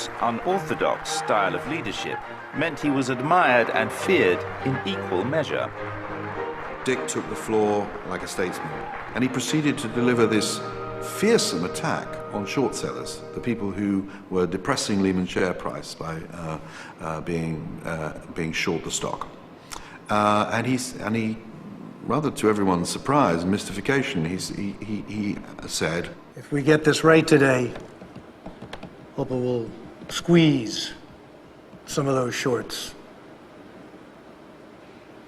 Dick's unorthodox style of leadership meant he was admired and feared in equal measure. Dick took the floor like a statesman, and he proceeded to deliver this fearsome attack on short sellers, the people who were depressing Lehman's share price by being short the stock. And he, rather to everyone's surprise and mystification, he said, "If we get this right today, hope it will squeeze some of those shorts.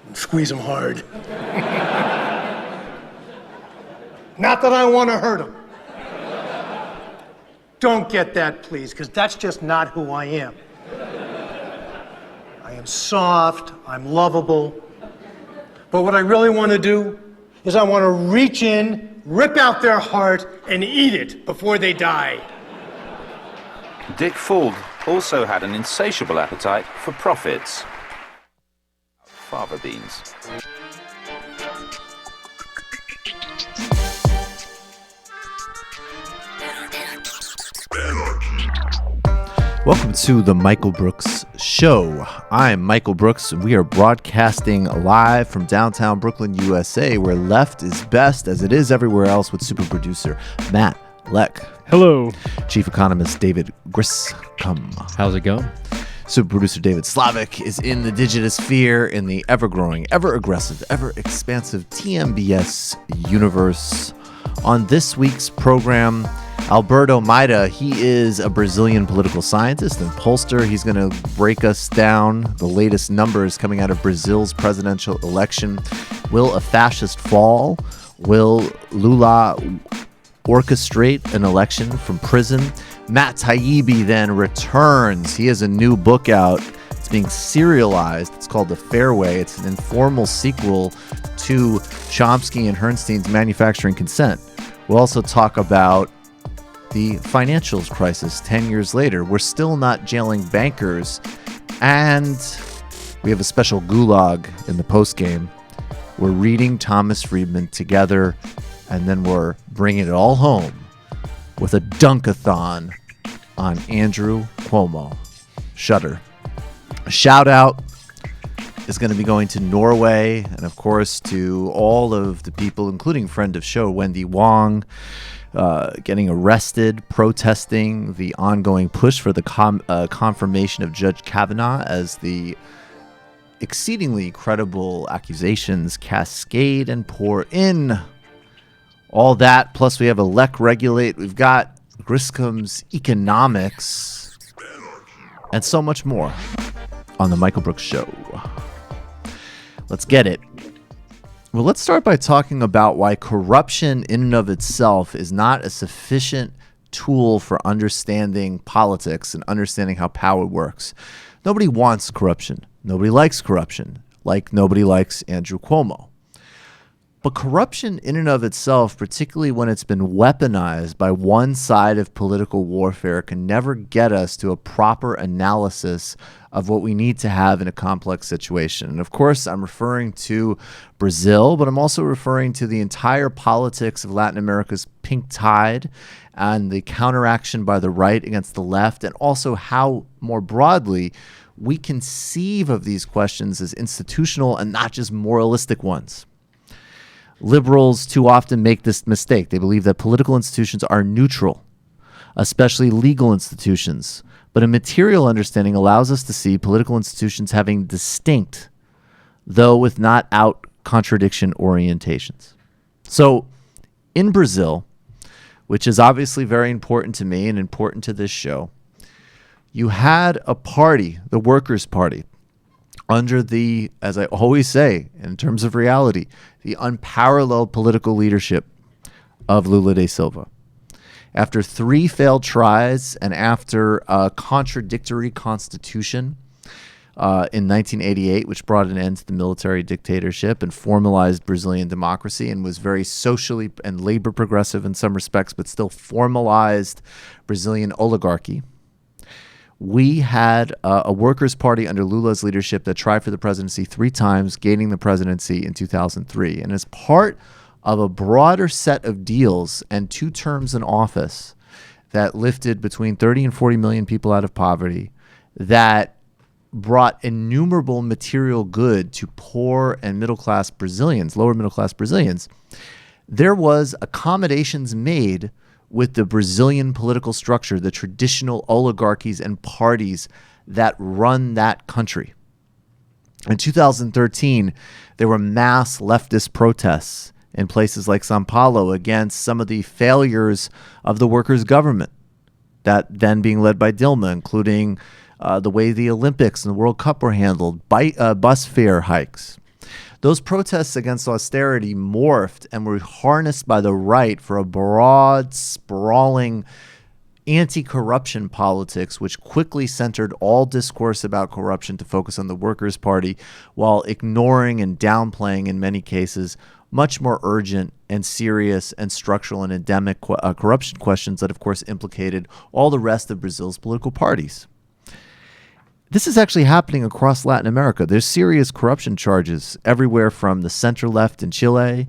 And squeeze them hard. Not that I want to hurt them. Don't get that, please, because that's just not who I am. I am soft, I'm lovable. But what I really want to do is I want to reach in, rip out their heart, and eat it before they die." Dick Fuld also had an insatiable appetite for profits. Fava beans. Welcome to the Michael Brooks Show. I'm Michael Brooks, and we are broadcasting live from downtown Brooklyn, USA, where left is best, as it is everywhere else, with super producer Matt Leck. Hello. Chief economist David Griscom. How's it going? Super producer David Slavic is in the digitosphere in the ever-growing, ever-aggressive, ever-expansive TMBS universe. On this week's program, Alberto Maida, he is a Brazilian political scientist and pollster. He's going to break us down the latest numbers coming out of Brazil's presidential election. Will a fascist fall? Will Lula orchestrate an election from prison? Matt Taibbi then returns. He has a new book out. It's being serialized. It's called The Fairway. It's an informal sequel to Chomsky and Bernstein's Manufacturing Consent. We'll also talk about the financials crisis 10 years later. We're still not jailing bankers, and we have a special gulag in the postgame. We're reading Thomas Friedman together, and then we're bringing it all home with a dunkathon on Andrew Cuomo. Shudder. A shout out is going to be going to Norway, and of course to all of the people, including friend of show Wendy Wong, getting arrested, protesting the ongoing push for the confirmation of Judge Kavanaugh as the exceedingly credible accusations cascade and pour in. All that, plus we have a Leck Regulate, we've got Griscom's Economics, and so much more on The Michael Brooks Show. Let's get it. Well, let's start by talking about why corruption in and of itself is not a sufficient tool for understanding politics and understanding how power works. Nobody wants corruption. Nobody likes corruption, like nobody likes Andrew Cuomo. But corruption in and of itself, particularly when it's been weaponized by one side of political warfare, can never get us to a proper analysis of what we need to have in a complex situation. And of course, I'm referring to Brazil, but I'm also referring to the entire politics of Latin America's pink tide and the counteraction by the right against the left, and also how, more broadly, we conceive of these questions as institutional and not just moralistic ones. Liberals too often make this mistake. They believe that political institutions are neutral, especially legal institutions. But a material understanding allows us to see political institutions having distinct, though with not out contradiction orientations. So in Brazil, which is obviously very important to me and important to this show, you had a party, the Workers' Party, under the, as I always say, in terms of reality, the unparalleled political leadership of Lula da Silva. After 3 failed tries and after a contradictory constitution in 1988, which brought an end to the military dictatorship and formalized Brazilian democracy and was very socially and labor progressive in some respects, but still formalized Brazilian oligarchy, we had a Workers' Party under Lula's leadership that tried for the presidency 3 times, gaining the presidency in 2003. And as part of a broader set of deals and 2 terms in office, that lifted between 30 and 40 million people out of poverty, that brought innumerable material good to poor and middle-class Brazilians, lower middle-class Brazilians, there was accommodations made with the Brazilian political structure, the traditional oligarchies and parties that run that country. In 2013, there were mass leftist protests in places like São Paulo against some of the failures of the workers' government, that then being led by Dilma, including the way the Olympics and the World Cup were handled, bus fare hikes. Those protests against austerity morphed and were harnessed by the right for a broad, sprawling anti-corruption politics, which quickly centered all discourse about corruption to focus on the Workers' Party, while ignoring and downplaying, in many cases, much more urgent and serious and structural and endemic corruption questions that, of course, implicated all the rest of Brazil's political parties. This is actually happening across Latin America. There's serious corruption charges everywhere from the center-left in Chile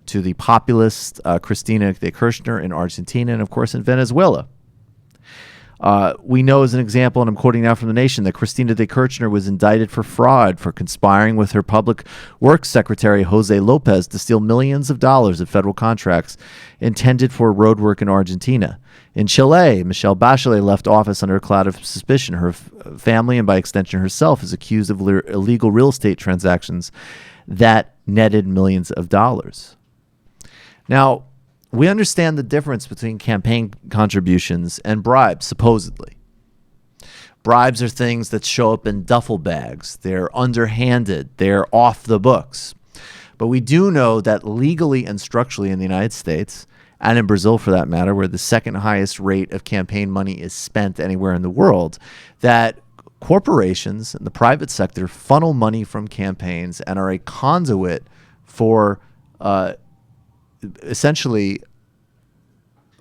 to the populist Cristina de Kirchner in Argentina and, of course, in Venezuela. We know, as an example, and I'm quoting now from The Nation, that Cristina de Kirchner was indicted for fraud for conspiring with her public works secretary, Jose Lopez, to steal millions of dollars of federal contracts intended for road work in Argentina. In Chile, Michelle Bachelet left office under a cloud of suspicion. Her family, and by extension herself, is accused of illegal real estate transactions that netted millions of dollars. Now, we understand the difference between campaign contributions and bribes, supposedly. Bribes are things that show up in duffel bags. They're underhanded. They're off the books. But we do know that legally and structurally in the United States, and in Brazil for that matter, where the second highest rate of campaign money is spent anywhere in the world, that corporations and the private sector funnel money from campaigns and are a conduit for essentially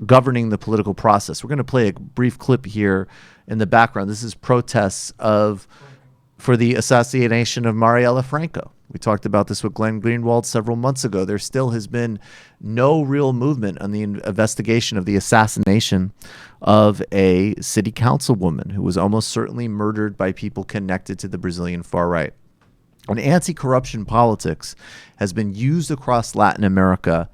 governing the political process. We're going to play a brief clip here in the background. This is protests for the assassination of Marielle Franco. We talked about this with Glenn Greenwald several months ago. There still has been no real movement on the investigation of the assassination of a city councilwoman who was almost certainly murdered by people connected to the Brazilian far right. And anti-corruption politics has been used across Latin America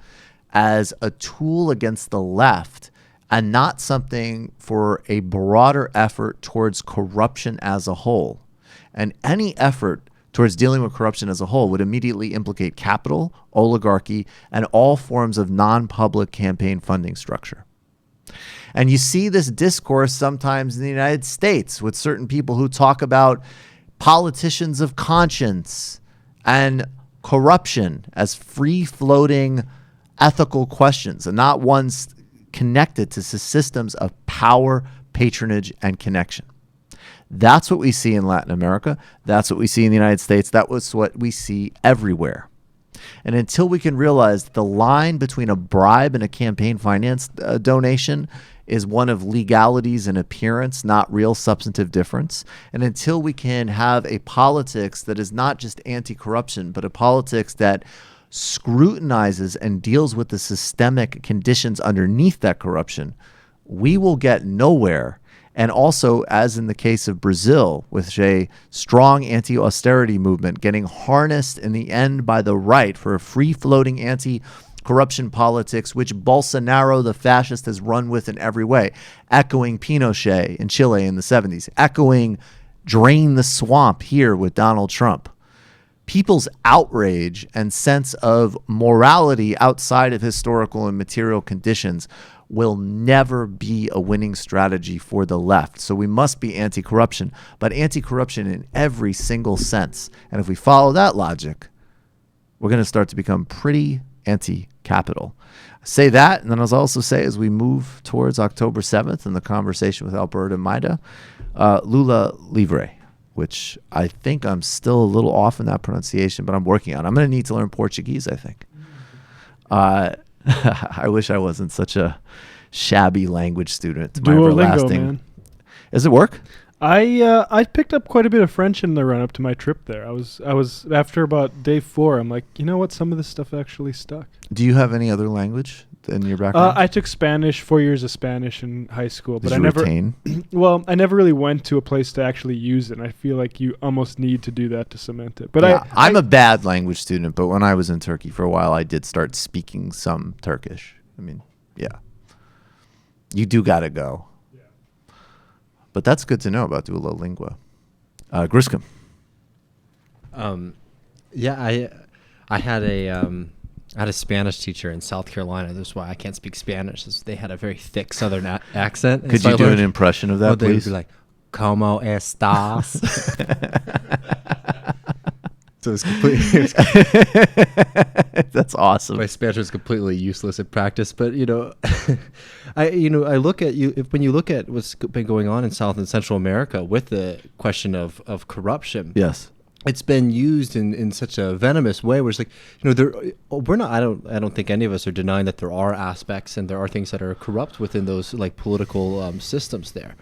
as a tool against the left and not something for a broader effort towards corruption as a whole. And any effort towards dealing with corruption as a whole would immediately implicate capital, oligarchy, and all forms of non-public campaign funding structure. And you see this discourse sometimes in the United States with certain people who talk about politicians of conscience and corruption as free-floating ethical questions and not ones connected to systems of power, patronage, and connection. That's what we see in Latin America. That's what we see in the United States. That was what we see everywhere. And until we can realize that the line between a bribe and a campaign finance donation is one of legalities and appearance, not real substantive difference, and until we can have a politics that is not just anti-corruption, but a politics that scrutinizes and deals with the systemic conditions underneath that corruption, we will get nowhere. And also, as in the case of Brazil, with a strong anti-austerity movement getting harnessed in the end by the right for a free-floating anti-corruption politics, which Bolsonaro, the fascist, has run with in every way, echoing Pinochet in Chile in the 70s, echoing drain the swamp here with Donald Trump. People's outrage and sense of morality outside of historical and material conditions will never be a winning strategy for the left. So we must be anti-corruption, but anti-corruption in every single sense. And if we follow that logic, we're going to start to become pretty anti-capital. I say that, and then I'll also say, as we move towards October 7th and the conversation with Alberto Maida, Lula Livre, which I think I'm still a little off in that pronunciation, but I'm working on. I'm going to need to learn Portuguese, I think. I wish I wasn't such a shabby language student. Duolingo, man. Does it work? I picked up quite a bit of French in the run up to my trip there. I was after about day 4. I'm like, you know what? Some of this stuff actually stuck. Do you have any other language in your background? I took Spanish, 4 years of Spanish in high school, but Did I you never. retain? Well, I never really went to a place to actually use it. And I feel like you almost need to do that to cement it. But Yeah, I'm a bad language student, but when I was in Turkey for a while, I did start speaking some Turkish. I mean, yeah. You do got to go. Yeah. But that's good to know about Duolingo. Griscom. Yeah, I had a Spanish teacher in South Carolina. That's why I can't speak Spanish. They had a very thick Southern accent. And Could so you do an impression of that, They'd please? be like, "Cómo estás?" So it's completely. That's awesome. My Spanish is completely useless in practice, but I look at when you look at what's been going on in South and Central America with the question of corruption. Yes. It's been used in such a venomous way where it's like, I don't think any of us are denying that there are aspects and there are things that are corrupt within those like political systems there.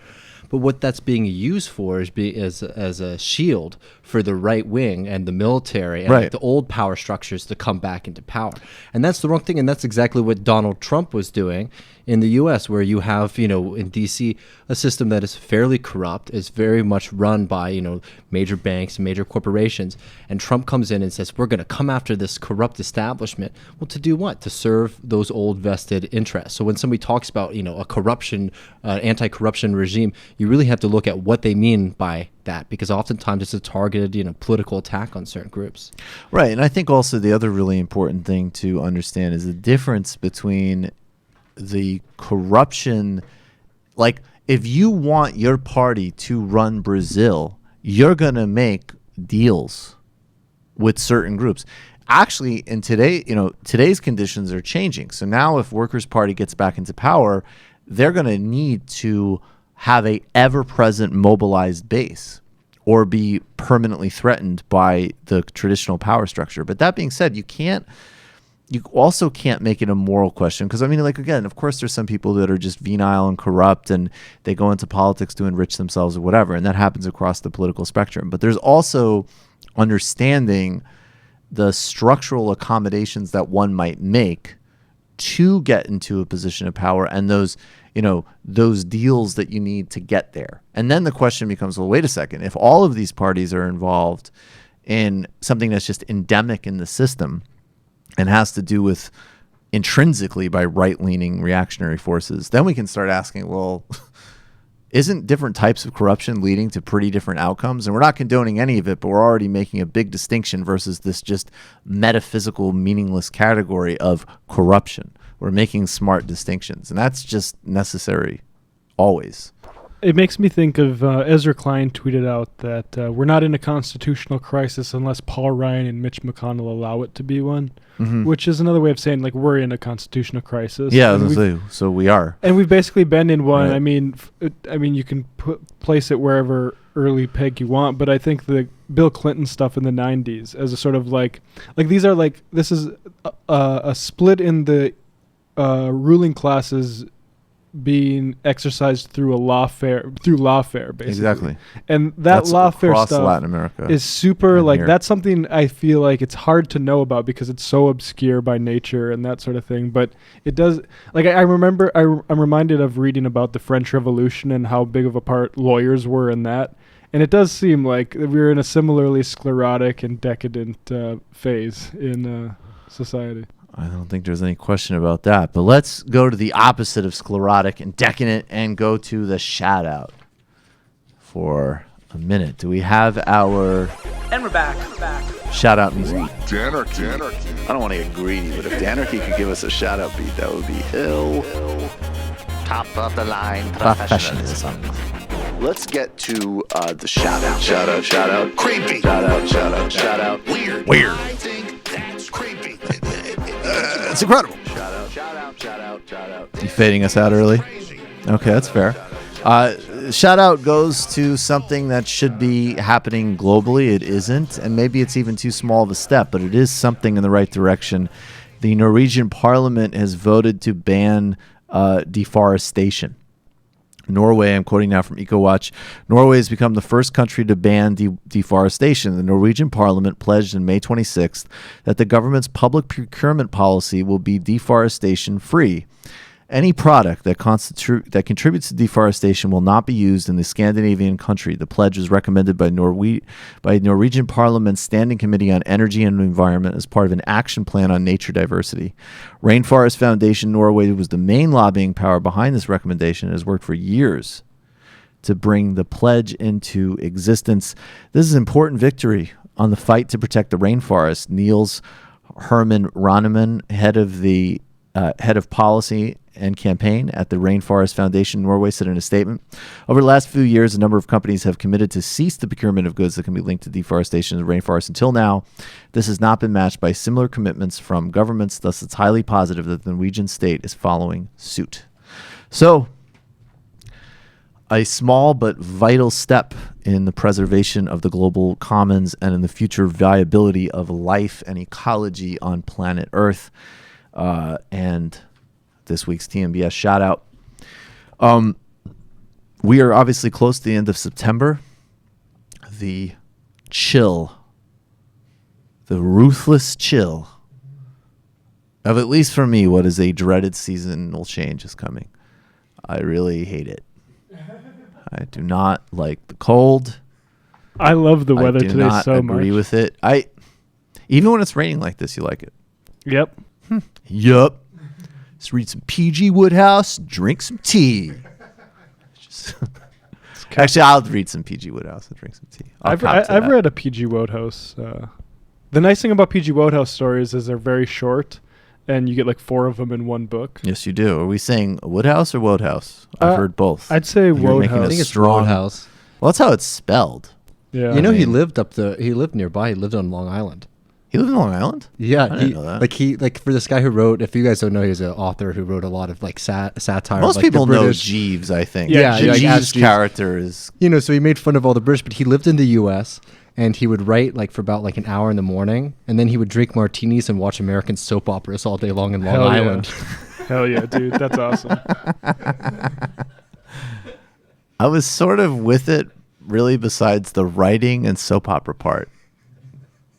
But what that's being used for is as a shield for the right wing and the military and like the old power structures to come back into power. And that's the wrong thing. And that's exactly what Donald Trump was doing in the U.S., where you have, in D.C., a system that is fairly corrupt, is very much run by, major banks and major corporations. And Trump comes in and says, we're going to come after this corrupt establishment. Well, to do what? To serve those old vested interests. So when somebody talks about, a corruption, anti-corruption regime, you really have to look at what they mean by that, because oftentimes it's a targeted, political attack on certain groups. Right. And I think also the other really important thing to understand is the difference between the corruption. Like, if you want your party to run Brazil, you're going to make deals with certain groups. Actually, in today's conditions are changing. So now if Workers' Party gets back into power, they're going to need to have a ever-present mobilized base or be permanently threatened by the traditional power structure. But that being said, you also can't make it a moral question, because again, of course there's some people that are just venile and corrupt and they go into politics to enrich themselves or whatever, and that happens across the political spectrum. But there's also understanding the structural accommodations that one might make to get into a position of power, and those deals that you need to get there. And then the question becomes, well, wait a second, if all of these parties are involved in something that's just endemic in the system and has to do with intrinsically by right-leaning reactionary forces, then we can start asking, well, isn't different types of corruption leading to pretty different outcomes? And we're not condoning any of it, but we're already making a big distinction versus this just metaphysical, meaningless category of corruption. We're making smart distinctions, and that's just necessary always. It makes me think of Ezra Klein tweeted out that we're not in a constitutional crisis unless Paul Ryan and Mitch McConnell allow it to be one, which is another way of saying, like, we're in a constitutional crisis. Yeah, so we are. And we've basically been in one. Right. You can place it wherever early peg you want, but I think the Bill Clinton stuff in the 90s as a sort of like these are like, this is a split in the ruling classes being exercised through lawfare, basically. Exactly. And that's lawfare across stuff Latin America is super, like, here. that's something I feel like it's hard to know about because it's so obscure by nature and that sort of thing. But it does, like, I'm reminded of reading about the French Revolution and how big of a part lawyers were in that. And it does seem like we're in a similarly sclerotic and decadent phase in society. I don't think there's any question about that. But let's go to the opposite of sclerotic and decadent and go to the shout out for a minute. Do we have our... And we're back. Shout out music? I don't want to get greedy, but if Danarchy could give us a shout out beat, that would be ill. Top of the line professionalism. Let's get to the shout out. Shout out. Creepy. Shout out. Weird. I think that's creepy. It's incredible. Shout out. You fading us out early? Okay, that's fair. Shout out goes to something that should be happening globally. It isn't, and maybe it's even too small of a step, but it is something in the right direction. The Norwegian Parliament has voted to ban deforestation. Norway, I'm quoting now from EcoWatch, Norway has become the first country to ban deforestation. The Norwegian parliament pledged on May 26th that the government's public procurement policy will be deforestation free. Any product that contributes to deforestation will not be used in the Scandinavian country. The pledge was recommended by Norwegian Parliament's Standing Committee on Energy and Environment as part of an action plan on nature diversity. Rainforest Foundation Norway was the main lobbying power behind this recommendation and has worked for years to bring the pledge into existence. This is an important victory on the fight to protect the rainforest. Niels Herman Ranneman, head of policy and campaign at the Rainforest Foundation Norway, said in a statement, over the last few years, a number of companies have committed to cease the procurement of goods that can be linked to deforestation of the rainforest. Until now, this has not been matched by similar commitments from governments. Thus, it's highly positive that the Norwegian state is following suit. So, a small but vital step in the preservation of the global commons and in the future viability of life and ecology on planet Earth. And this week's TMBS shout out. We are obviously close to the end of September. The chill, the ruthless chill of, at least for me, what is a dreaded seasonal change is coming. I really hate it. I do not like the cold. I love the weather today so much. I do not agree with it. Even when it's raining like this, you like it. Yep. Yup. Let's read some P.G. Woodhouse, drink some tea. Actually, I'll read some P.G. Woodhouse and drink some tea. I've read a P.G. Wodehouse. The nice thing about P.G. Wodehouse stories is they're very short, and you get like 4 of them in one book. Yes, you do. Are we saying Woodhouse or Wodehouse? I've heard both. I'd say Wodehouse. I think it's Wodehouse. Well, that's how it's spelled. Yeah. You know, he lived nearby. He lived on Long Island. He lived in Long Island? Yeah, I didn't know that. Like for this guy who wrote, if you guys don't know, he's an author who wrote a lot of like satire. Most like people know British. Jeeves, I think. Yeah, Jeeves' character is... You know, so he made fun of all the British, but he lived in the U.S., and he would write like for about like an hour in the morning, and then he would drink martinis and watch American soap operas all day long in Long Island. Hell yeah, dude. That's awesome. I was sort of with it, really, besides the writing and soap opera part.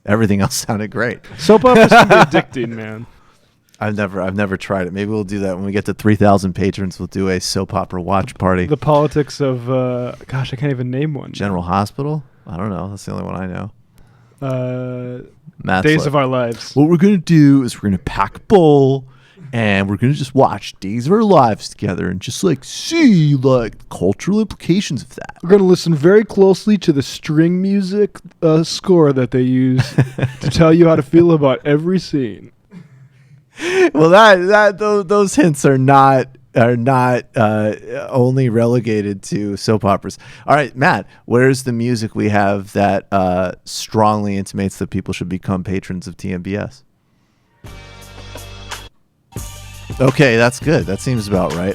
Everything else sounded great. Soap operas can be addicting, man. I've never tried it. Maybe we'll do that when we get to 3,000 patrons. We'll do a soap opera watch party. The politics of, gosh, I can't even name one. General Hospital? I don't know. That's the only one I know. Days of Our Lives. What we're going to do is we're going to pack a bowl and we're going to just watch Days of Our Lives together and just like see like cultural implications of that. We're going to listen very closely to the string music score that they use to tell you how to feel about every scene. Well, those hints are not only relegated to soap operas. All right, Matt, where's the music we have that strongly intimates that people should become patrons of TMBS? Okay, that's good. That seems about right.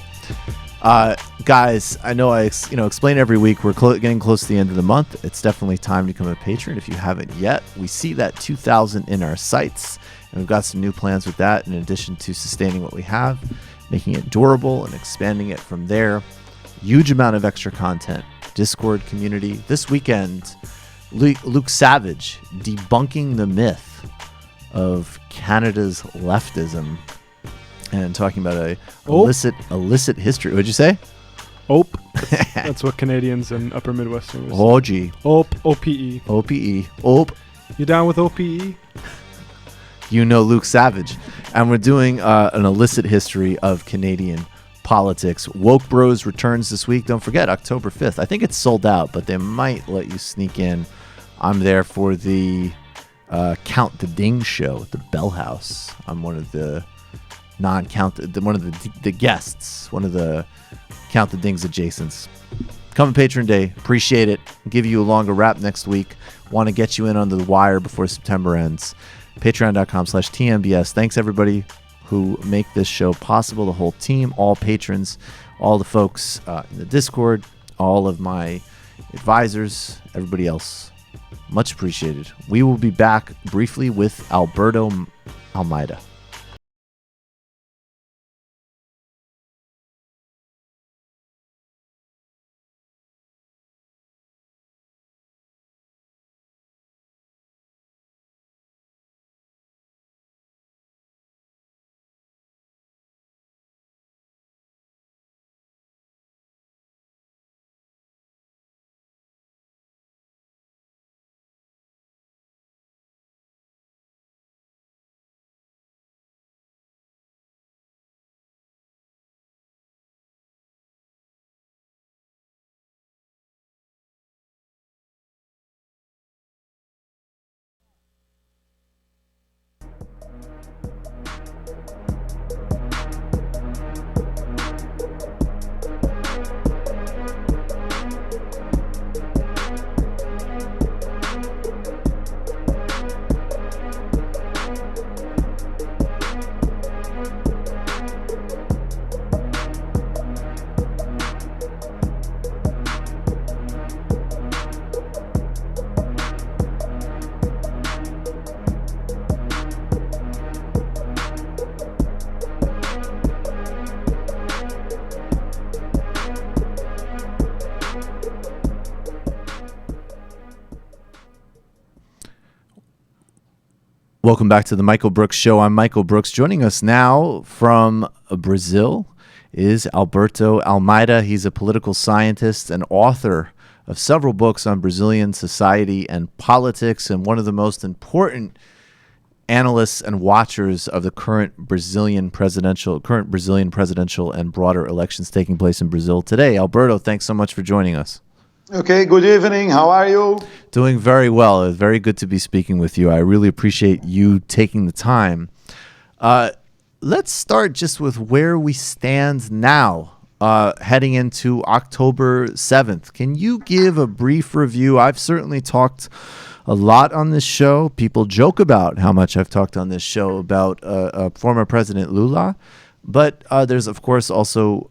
Guys, I know I explain every week we're getting close to the end of the month. It's definitely time to become a patron if you haven't yet. We see that 2,000 in our sights, and we've got some new plans with that in addition to sustaining what we have, making it durable and expanding it from there. Huge amount of extra content. Discord community. This weekend, Luke Savage debunking the myth of Canada's leftism and talking about a illicit history. What'd you say? OPE. That's what Canadians and Upper Midwesterners. Oh, gee. OPE. OPE. OPE. OPE. You down with OPE? You know Luke Savage. And we're doing an illicit history of Canadian politics. Woke Bros returns this week. Don't forget, October 5th. I think it's sold out, but they might let you sneak in. I'm there for the Count the Ding show at the Bell House. I'm one of the the guests, one of the Count the Dings adjacents. Come Patron Day. Appreciate it. Give you a longer wrap next week. Want to get you in under the wire before September ends. Patreon.com/TMBS. Thanks everybody who make this show possible. The whole team, all patrons, all the folks in the Discord, all of my advisors, everybody else. Much appreciated. We will be back briefly with Alberto Almeida. Welcome back to the Michael Brooks Show. I'm Michael Brooks. Joining us now from Brazil is Alberto Almeida. He's a political scientist and author of several books on Brazilian society and politics, and one of the most important analysts and watchers of the current Brazilian presidential and broader elections taking place in Brazil today. Alberto, thanks so much for joining us. Okay, good evening. How are you? Doing very well. It's very good to be speaking with you. I really appreciate you taking the time. Let's start just with where we stand now, heading into October 7th. Can you give a brief review? I've certainly talked a lot on this show. People joke about how much I've talked on this show about former President Lula. But there's, of course, also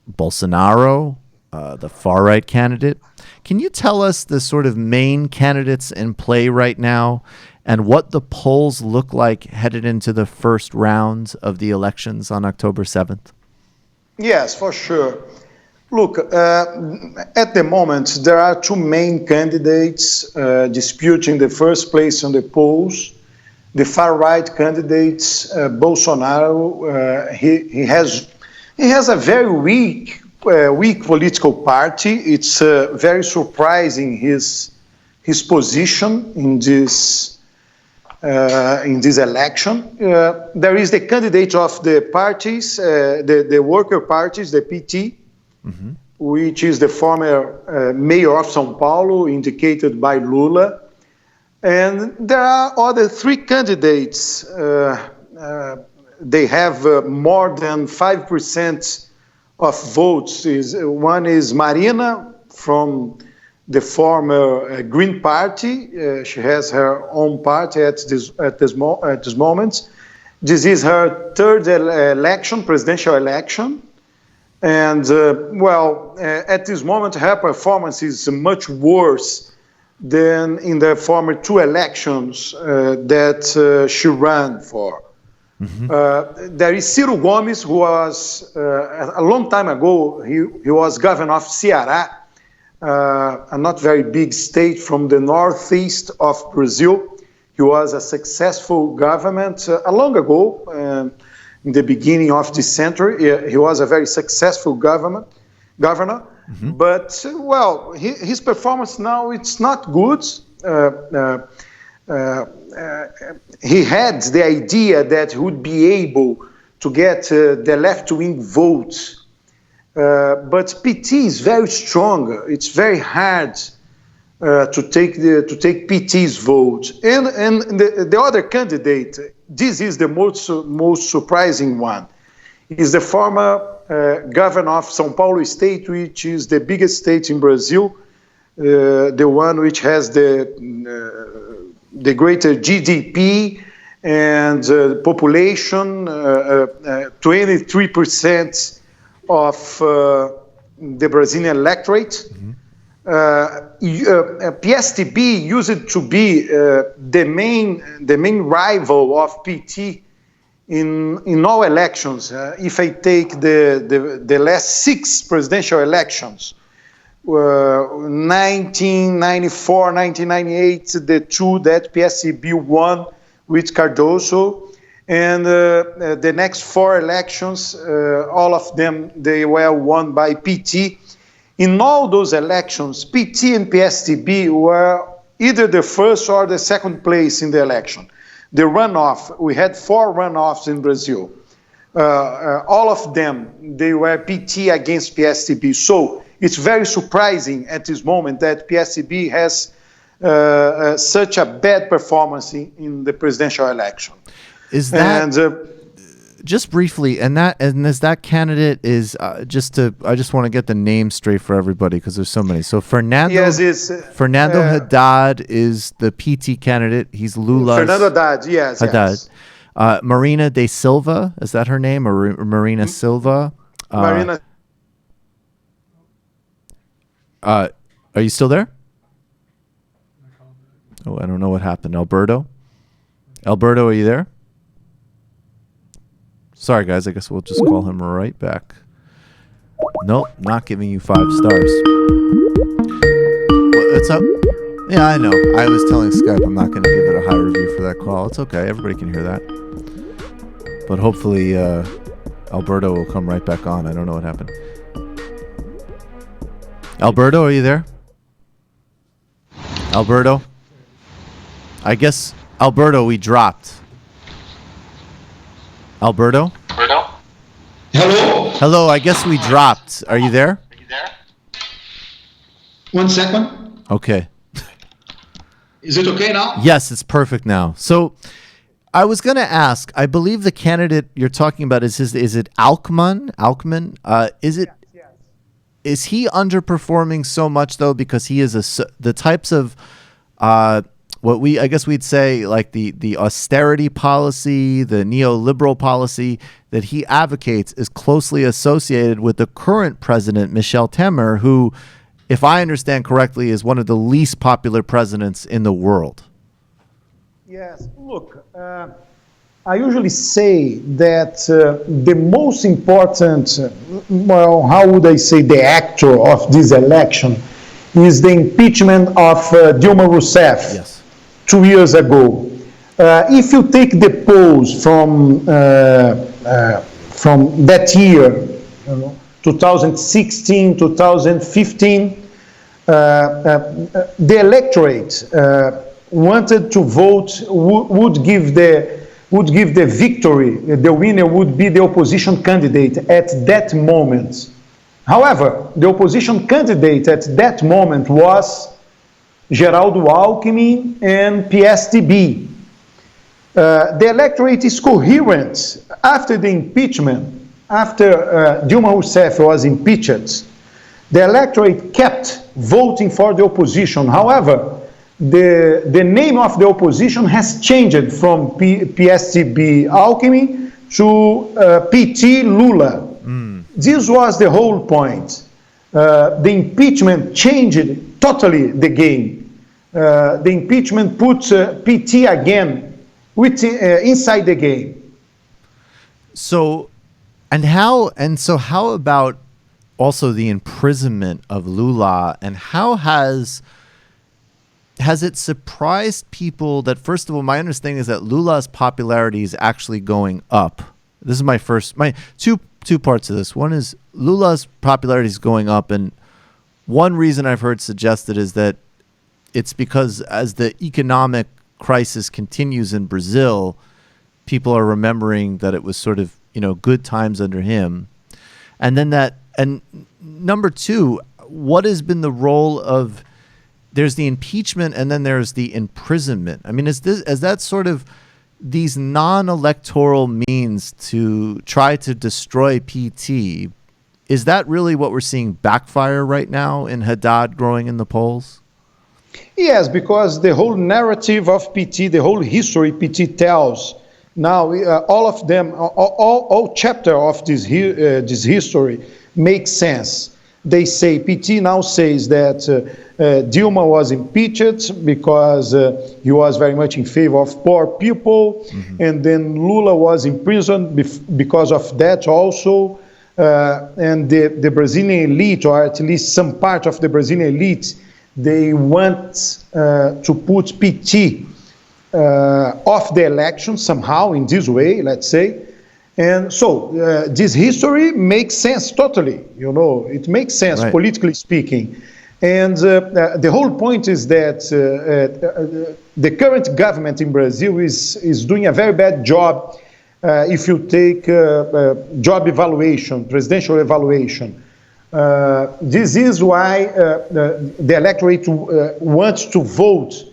Bolsonaro, the far-right candidate. Can you tell us the sort of main candidates in play right now and what the polls look like headed into the first round of the elections on October 7th? Yes, for sure. Look, at the moment, there are two main candidates disputing the first place on the polls. The far-right candidate, Bolsonaro, he has a very weak political party. It's very surprising his position in this election. There is the candidate of the parties, the worker parties, the PT, which is the former mayor of São Paulo, indicated by Lula. And there are other three candidates. They have more than 5% of votes. One is Marina from the former Green Party. She has her own party at this moment. This is her third presidential election. And, at this moment, her performance is much worse than in the former two elections that she ran for. There is Ciro Gomes, who was, a long time ago, he was governor of Ceará, a not very big state from the northeast of Brazil. He was a successful government long ago, in the beginning of this century. He was a very successful governor. But, his performance now, it's not good. He had the idea that he would be able to get the left-wing vote. But PT is very strong. It's very hard to take PT's vote. And the other candidate, this is the most surprising one, is the former governor of São Paulo state, which is the biggest state in Brazil, the one which has the greater GDP and population, 23% of the Brazilian electorate. PSDB used to be the main rival of PT in all elections. If I take the last 6 presidential elections, 1994, 1998, the two that PSDB won with Cardoso, and the next 4 elections, all of them, they were won by PT. In all those elections, PT and PSDB were either the first or the second place in the election. The runoff, we had 4 runoffs in Brazil. All of them, they were PT against PSDB. So it's very surprising at this moment that PSDB has such a bad performance in the presidential election. Is that just briefly? And as that candidate is I just want to get the name straight for everybody because there's so many. So Fernando Haddad is the PT candidate. He's Lula's. Fernando Haddad, yes. Marina de Silva, is that her name, or Marina Silva? Marina. Are you still there? Oh, I don't know what happened. Alberto, are you there? Sorry, guys. I guess we'll just call him right back. Nope, not giving you 5 stars. Yeah, I know. I was telling Skype I'm not going to give it a high review for that call. It's okay. Everybody can hear that. But hopefully Alberto will come right back on. I don't know what happened. Alberto, are you there? Alberto? I guess, Alberto, we dropped. Alberto? Hello? Hello, I guess we dropped. Are you there? 1 second. Okay. Is it okay now? Yes, it's perfect now. So I was going to ask, I believe the candidate you're talking about is it Alckmin? Is he underperforming so much though because he is the types of I guess we'd say like the austerity policy, the neoliberal policy that he advocates is closely associated with the current president, Michel Temer, who, if I understand correctly, is one of the least popular presidents in the world. Yes, look, I usually say that the most important, how would I say, the actor of this election is the impeachment of Dilma Rousseff. Yes. 2 years ago. If you take the polls from that year, 2016, 2015, the electorate wanted to vote, would give the victory, the winner would be the opposition candidate at that moment. However, the opposition candidate at that moment was Geraldo Alckmin and PSDB. The electorate is coherent. After the impeachment, after Dilma Rousseff was impeached, the electorate kept voting for the opposition. However, the name of the opposition has changed from PSDB Alckmin to PT Lula. This was the whole point. The impeachment changed totally the game. The impeachment put PT again inside the game. So how about also the imprisonment of Lula, and how has it surprised people that, first of all, my understanding is that Lula's popularity is actually going up. This is my two parts of this. One is Lula's popularity is going up, and one reason I've heard suggested is that it's because as the economic crisis continues in Brazil, people are remembering that it was sort of, good times under him. And then and number two, what has been the role of, there's the impeachment and then there's the imprisonment. I mean, is that sort of these non-electoral means to try to destroy PT, is that really what we're seeing backfire right now in Haddad growing in the polls? Yes, because the whole narrative of PT, the whole history PT tells, now all of them, all chapter of this history makes sense. They say, PT now says that Dilma was impeached because he was very much in favor of poor people, and then Lula was imprisoned because of that also. And the Brazilian elite, or at least some part of the Brazilian elite, they want to put PT off the election somehow in this way, let's say. And so this history makes sense totally, it makes sense politically speaking. And the whole point is that the current government in Brazil is doing a very bad job if you take job evaluation, presidential evaluation. This is why the electorate wants to vote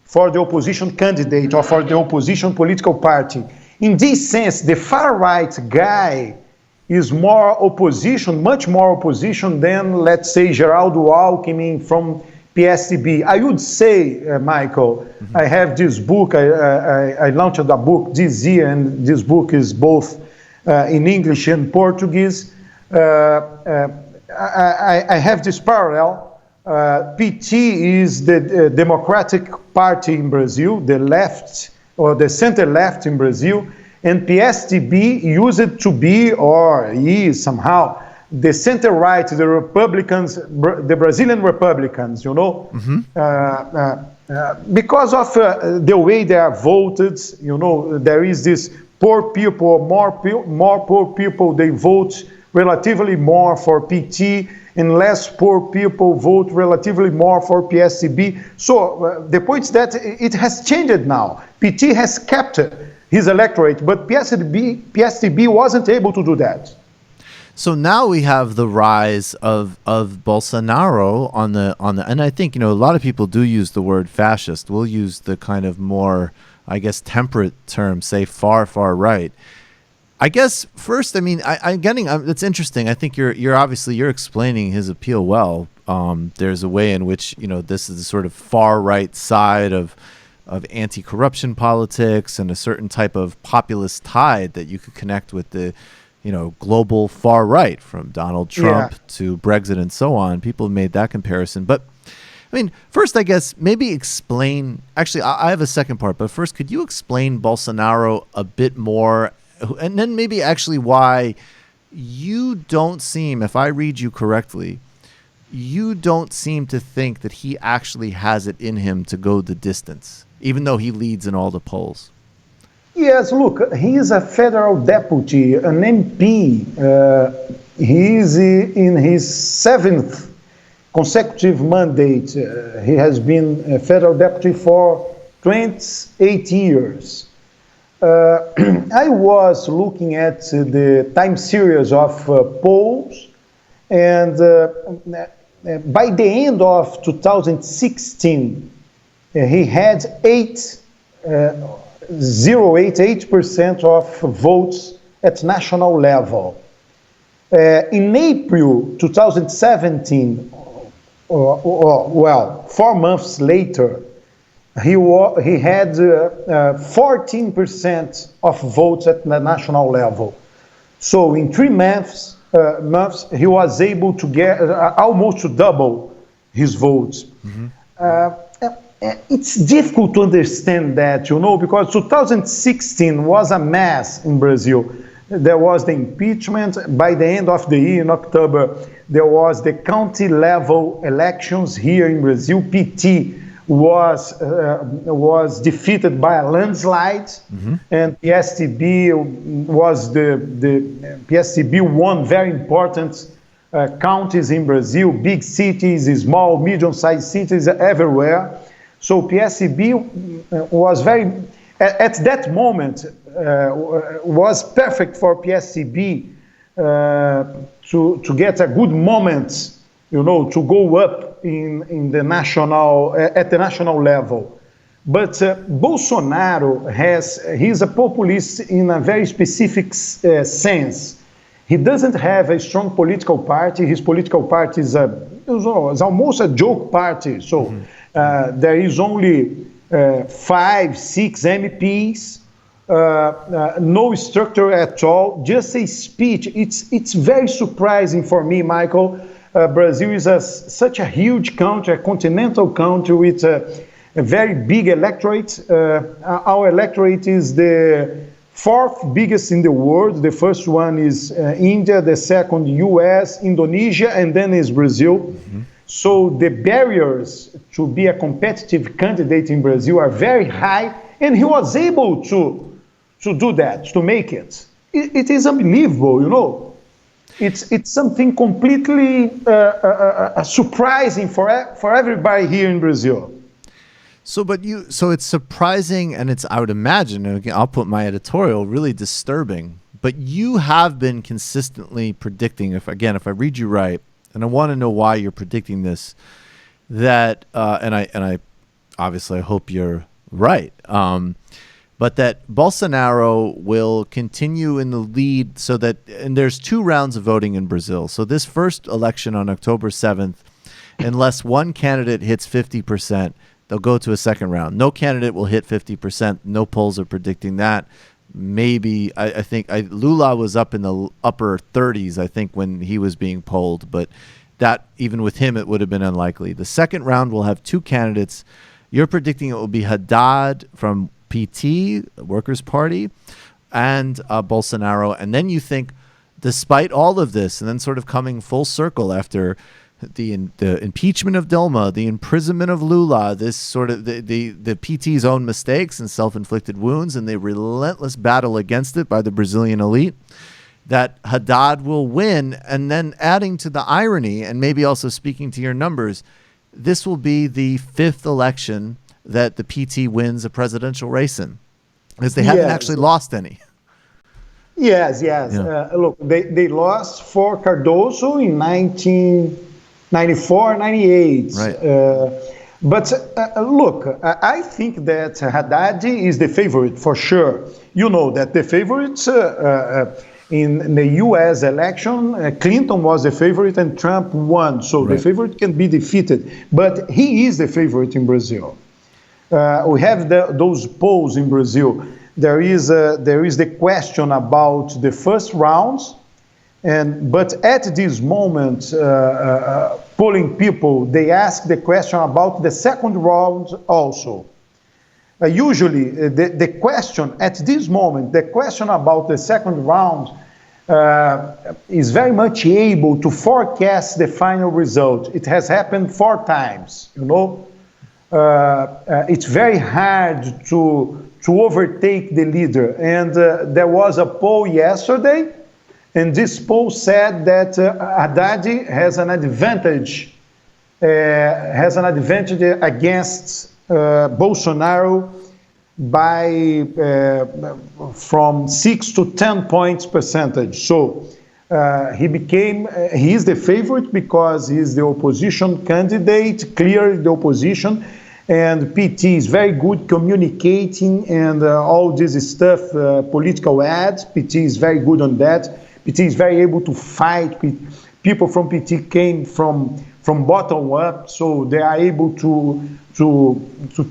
for the opposition candidate or for the opposition political party. In this sense, the far-right guy is more opposition, much more opposition than, let's say, Geraldo Alckmin from PSDB. I would say, Michael, I have this book, I launched a book this year, and this book is both in English and Portuguese. I have this parallel. PT is the Democratic Party in Brazil, the left, or the center-left in Brazil, and PSDB used to be, or is somehow, the center-right, the Republicans, the Brazilian Republicans, because of the way they are voted, there is this poor people, more poor people, they vote relatively more for PT, and less poor people vote relatively more for PSDB. So the point is that it has changed now. PT has kept his electorate, but PSDB wasn't able to do that. So now we have the rise of Bolsonaro on the and I think a lot of people do use the word fascist. We'll use the kind of more, I guess, temperate term, say far right. I guess first, it's interesting. I think you're obviously explaining his appeal well. There's a way in which this is the sort of far right side of anti-corruption politics and a certain type of populist tide that you could connect with the global far right, from Donald Trump to Brexit and so on. People have made that comparison. But first, I guess maybe explain, actually, I have a second part, but first, could you explain Bolsonaro a bit more? And then maybe actually why you don't seem, if I read you correctly, you don't seem to think that he actually has it in him to go the distance, even though he leads in all the polls. Yes, look, he is a federal deputy, an MP. He is in his 7th consecutive mandate. He has been a federal deputy for 28 years. I was looking at the time series of polls, and by the end of 2016, he had 0.88% of votes at national level. In April 2017, 4 months later, he had 14% of votes at the national level. So in 3 months, he was able to get almost to double his votes. It's difficult to understand that, because 2016 was a mess in Brazil. There was the impeachment. By the end of the year, in October, there was the county level elections here in Brazil. PT was defeated by a landslide, and PSDB PSDB won very important counties in Brazil, big cities, small, medium-sized cities everywhere. So PSDB was at that moment, was perfect for PSDB to get a good moment, to go up in the at the national level. But Bolsonaro he's a populist in a very specific sense. He doesn't have a strong political party. His political party is almost a joke party. So there is only 5-6 MPs, no structure at all, just a speech. It's very surprising for me, Michael. Brazil is such a huge country, a continental country with a very big electorate. Our electorate is the 4th biggest in the world. The first one is India, the second US, Indonesia, and then is Brazil. So the barriers to be a competitive candidate in Brazil are very high, and he was able to do that, to make it. It is unbelievable, It's something completely surprising for everybody here in Brazil. So it's surprising, and it's, I would imagine, and again, I'll put my editorial, really disturbing. But you have been consistently predicting, if I read you right, and I want to know why you're predicting this, that and I obviously I hope you're right, but that Bolsonaro will continue in the lead, so that, and there's 2 rounds of voting in Brazil. So this first election on October 7th, unless one candidate hits 50%, they'll go to a second round. No candidate will hit 50%. No polls are predicting that. Maybe I think Lula was up in the upper 30s, I think, when he was being polled, but that even with him, it would have been unlikely. The second round will have 2 candidates. You're predicting it will be Haddad from PT, Workers' Party, and Bolsonaro, and then you think despite all of this, and then sort of coming full circle after the impeachment of Dilma, the imprisonment of Lula, this sort of the PT's own mistakes and self-inflicted wounds, and the relentless battle against it by the Brazilian elite, that Haddad will win. And then adding to the irony, and maybe also speaking to your numbers, this will be the 5th election that the PT wins a presidential race in, because they haven't actually lost any. Yes. Yeah. Look, they lost for Cardoso in 1994, 98. Right. But look, I think that Haddad is the favorite for sure. You know that the favorites in the U.S. election, Clinton was the favorite and Trump won. So the favorite can be defeated. But he is the favorite in Brazil. We have those polls in Brazil. There is the question about the first rounds, but at this moment, polling people, they ask the question about the second round also. Usually, the question at this moment, the question about the second round is very much able to forecast the final result. It has happened 4 times, you know. It's very hard to overtake the leader. And there was a poll yesterday, and this poll said that Haddad has an advantage against Bolsonaro by from 6 to 10 points percentage. So he is the favorite because he's the opposition candidate, clearly the opposition. And PT is very good communicating and all this stuff, political ads. PT is very good on that. PT is very able to fight. People from PT came from bottom up, so they are able to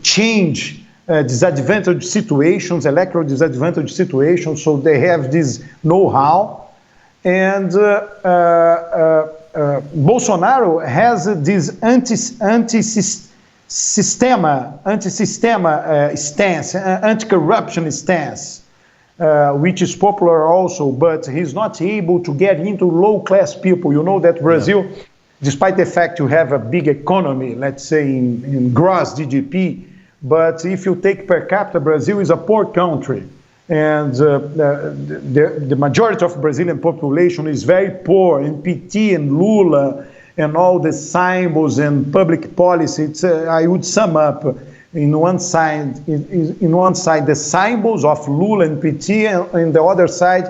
change disadvantaged situations, electoral disadvantaged situations. So they have this know-how. And Bolsonaro has this anti-systema stance, anti-corruption stance, which is popular also, but he's not able to get into low-class people. You know that Brazil, despite the fact you have a big economy, let's say in gross GDP, but if you take per capita, Brazil is a poor country. And the majority of Brazilian population is very poor, and PT and Lula and all the symbols and public policy, I would sum up in one side the symbols of Lula and PT, and on the other side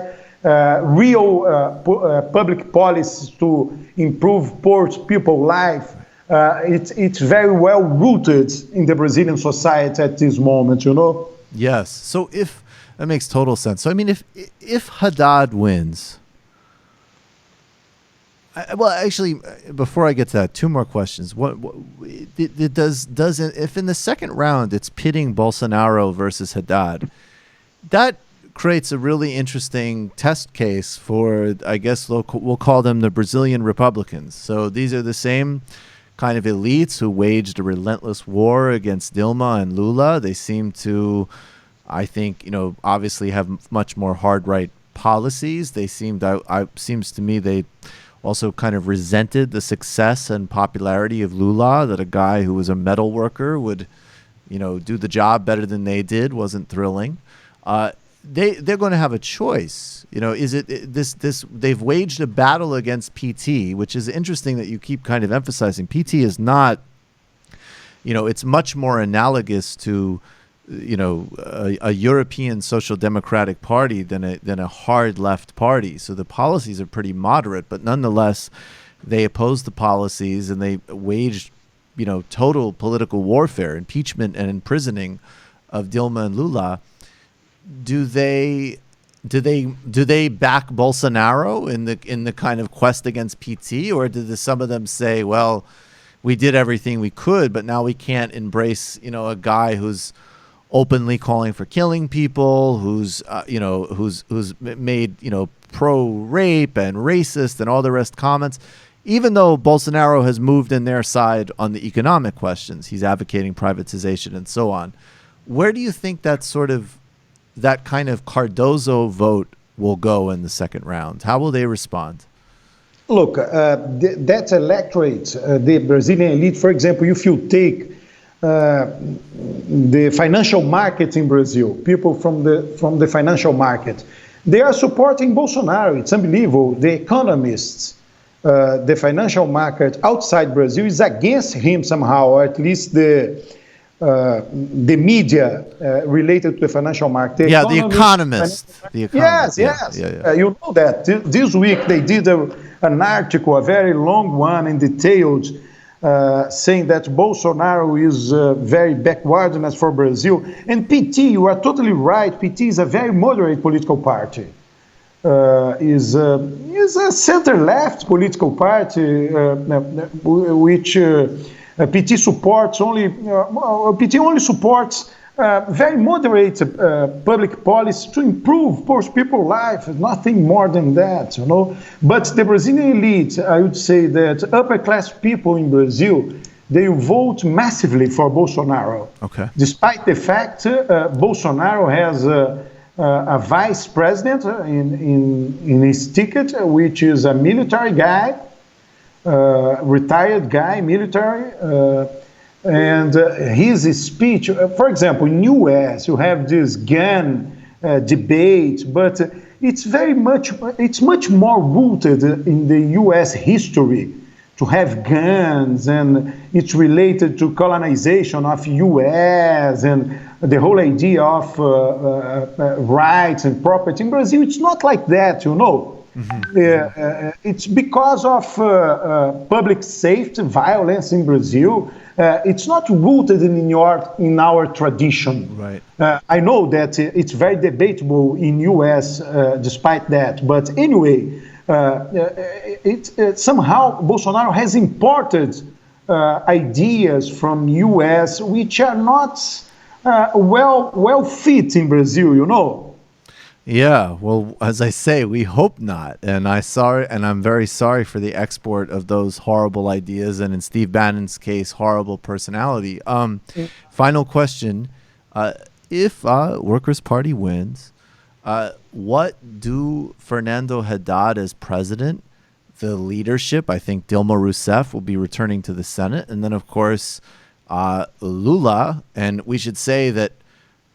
real public policies to improve poor people's life. It's very well rooted in the Brazilian society at this moment, you know. Yes. So that makes total sense. So I mean, if Haddad wins. Well, actually, before I get to that, 2 more questions. If in the second round it's pitting Bolsonaro versus Haddad, that creates a really interesting test case for, I guess we'll call them the Brazilian Republicans. So these are the same kind of elites who waged a relentless war against Dilma and Lula. They seem to, I think, obviously have much more hard right policies. They seems to me they also kind of resented the success and popularity of Lula, that a guy who was a metal worker would, do the job better than they did, wasn't thrilling. They're going to have a choice. Is it this? They've waged a battle against PT, which is interesting that you keep kind of emphasizing. PT is not, it's much more analogous to, a European social democratic party than a hard left party. So the policies are pretty moderate, but nonetheless, they opposed the policies and they waged, total political warfare, impeachment and imprisoning of Dilma and Lula. Do they back Bolsonaro in the kind of quest against PT, or did some of them say, well, we did everything we could, but now we can't embrace, a guy who's openly calling for killing people, who's made pro-rape and racist and all the rest comments, even though Bolsonaro has moved in their side on the economic questions. He's advocating privatization and so on. Where do you think that kind of Cardozo vote will go in the second round? How will they respond? Look, that electorate, the Brazilian elite, for example, if you take the financial market in Brazil, people from the financial market, they are supporting Bolsonaro. It's unbelievable. The economists, the financial market outside Brazil is against him somehow, or at least the media related to the financial market. The economists. Yes. Yeah. You know that. This week they did an article, a very long one and detailed, saying that Bolsonaro is very backwardness for Brazil. And PT, you are totally right, PT is a very moderate political party. Is a center-left political party, which PT supports only. PT only supports very moderate public policy to improve poor people's life. Nothing more than that, you know. But the Brazilian elite, I would say that upper-class people in Brazil, they vote massively for Bolsonaro. Okay. Despite the fact Bolsonaro has a vice president in his ticket, which is a military guy, retired guy, military, and his speech, for example, in U.S. you have this gun debate, but it's much more rooted in the U.S. history to have guns, and it's related to colonization of U.S. and the whole idea of rights and property. In Brazil, it's not like that, you know. It's because of public safety, violence in Brazil. It's not rooted in our tradition. Right. I know that it's very debatable in U.S. Despite that, but anyway, somehow Bolsonaro has imported ideas from U.S. which are not well fit in Brazil, you know. Yeah, well, as I say, we hope not. And I'm very sorry for the export of those horrible ideas, and in Steve Bannon's case, horrible personality. Final question. If Workers' Party wins, what do Fernando Haddad as president, the leadership, I think Dilma Rousseff will be returning to the Senate, and then, of course, Lula, and we should say that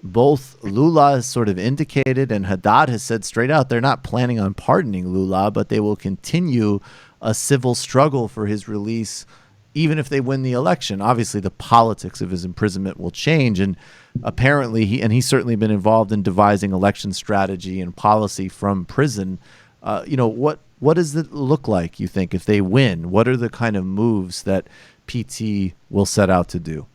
both Lula has sort of indicated and Haddad has said straight out they're not planning on pardoning Lula, but they will continue a civil struggle for his release even if they win the election. Obviously, the politics of his imprisonment will change, and apparently he's certainly been involved in devising election strategy and policy from prison. What does it look like, you think, if they win? What are the kind of moves that PT will set out to do?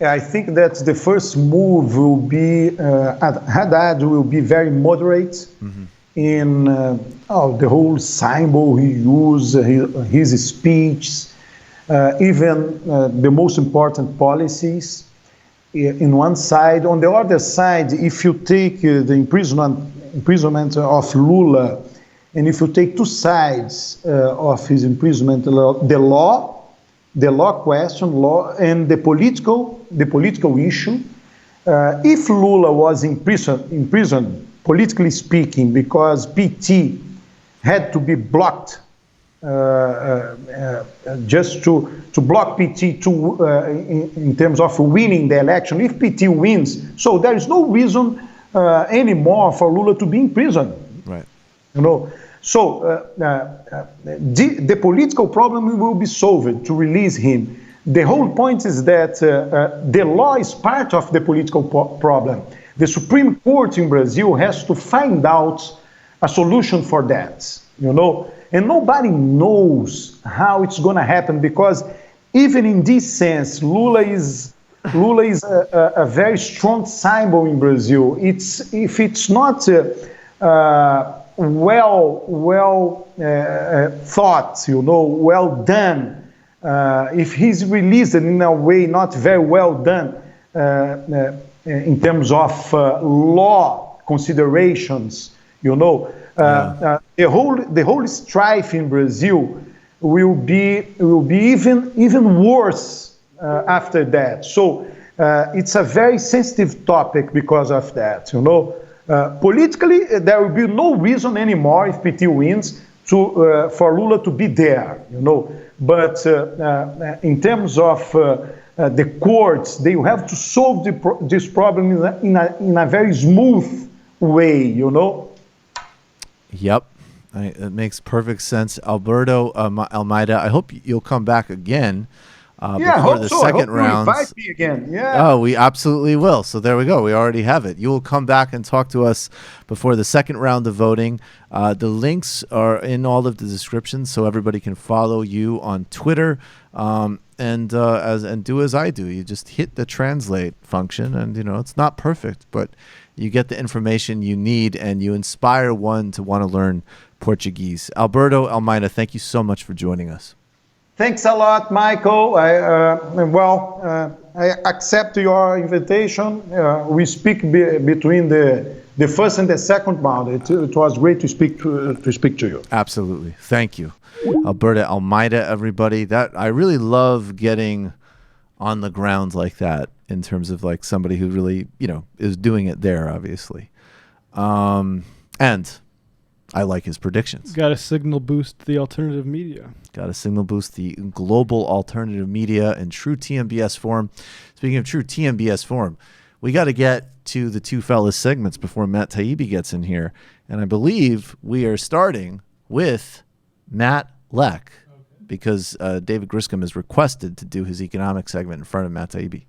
I think that the first move will be Haddad will be very moderate in the whole symbol he used, his speech, even the most important policies in one side. On the other side, if you take the imprisonment of Lula, and if you take two sides of his imprisonment, the law question, and the political issue. If Lula was in prison, politically speaking, because PT had to be blocked, just to block PT in terms of winning the election. If PT wins, so there is no reason anymore for Lula to be in prison. Right. You know. So the political problem will be solved to release him. The whole point is that the law is part of the political problem. The Supreme Court in Brazil has to find out a solution for that, you know. And nobody knows how it's going to happen, because even in this sense, Lula is a very strong symbol in Brazil. If it's not well thought, you know, well done. If he's released in a way not very well done in terms of law considerations, you know, the whole strife in Brazil will be even worse after that. So it's a very sensitive topic because of that, you know. Politically, there will be no reason anymore if PT wins for Lula to be there, But in terms of the courts, they have to solve this problem in a very smooth way, Yep. It makes perfect sense. Alberto Almeida, I hope you'll come back again before the second round. Invite me again. Yeah. Oh, we absolutely will. So there we go. We already have it. You will come back and talk to us before the second round of voting. The links are in all of the descriptions, so everybody can follow you on Twitter. And do as I do. You just hit the translate function, and it's not perfect, but you get the information you need, and you inspire one to want to learn Portuguese. Alberto Almeida, thank you so much for joining us. Thanks a lot, Michael. I accept your invitation. We speak between the first and the second round. It was great to speak to you. Absolutely. Thank you. Alberto Almeida, everybody. That I really love getting on the ground like that in terms of like somebody who really, is doing it there, obviously. And I like his predictions. Got to signal boost the alternative media. Got to signal boost the global alternative media in true TMBS form. Speaking of true TMBS form, we got to get to the two fellas segments before Matt Taibbi gets in here. And I believe we are starting with Matt Leck, because David Griscom is requested to do his economic segment in front of Matt Taibbi.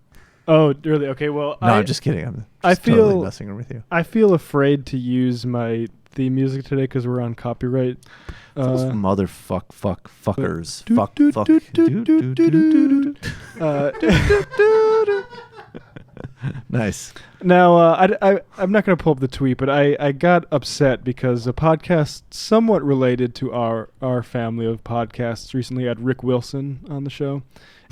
Oh, really? Okay, well, I'm just kidding. I feel totally messing with you. I feel afraid to use my theme music today because we're on copyright. Those fuckers. Nice. Now, I'm not going to pull up the tweet, but I got upset because a podcast somewhat related to our family of podcasts recently had Rick Wilson on the show.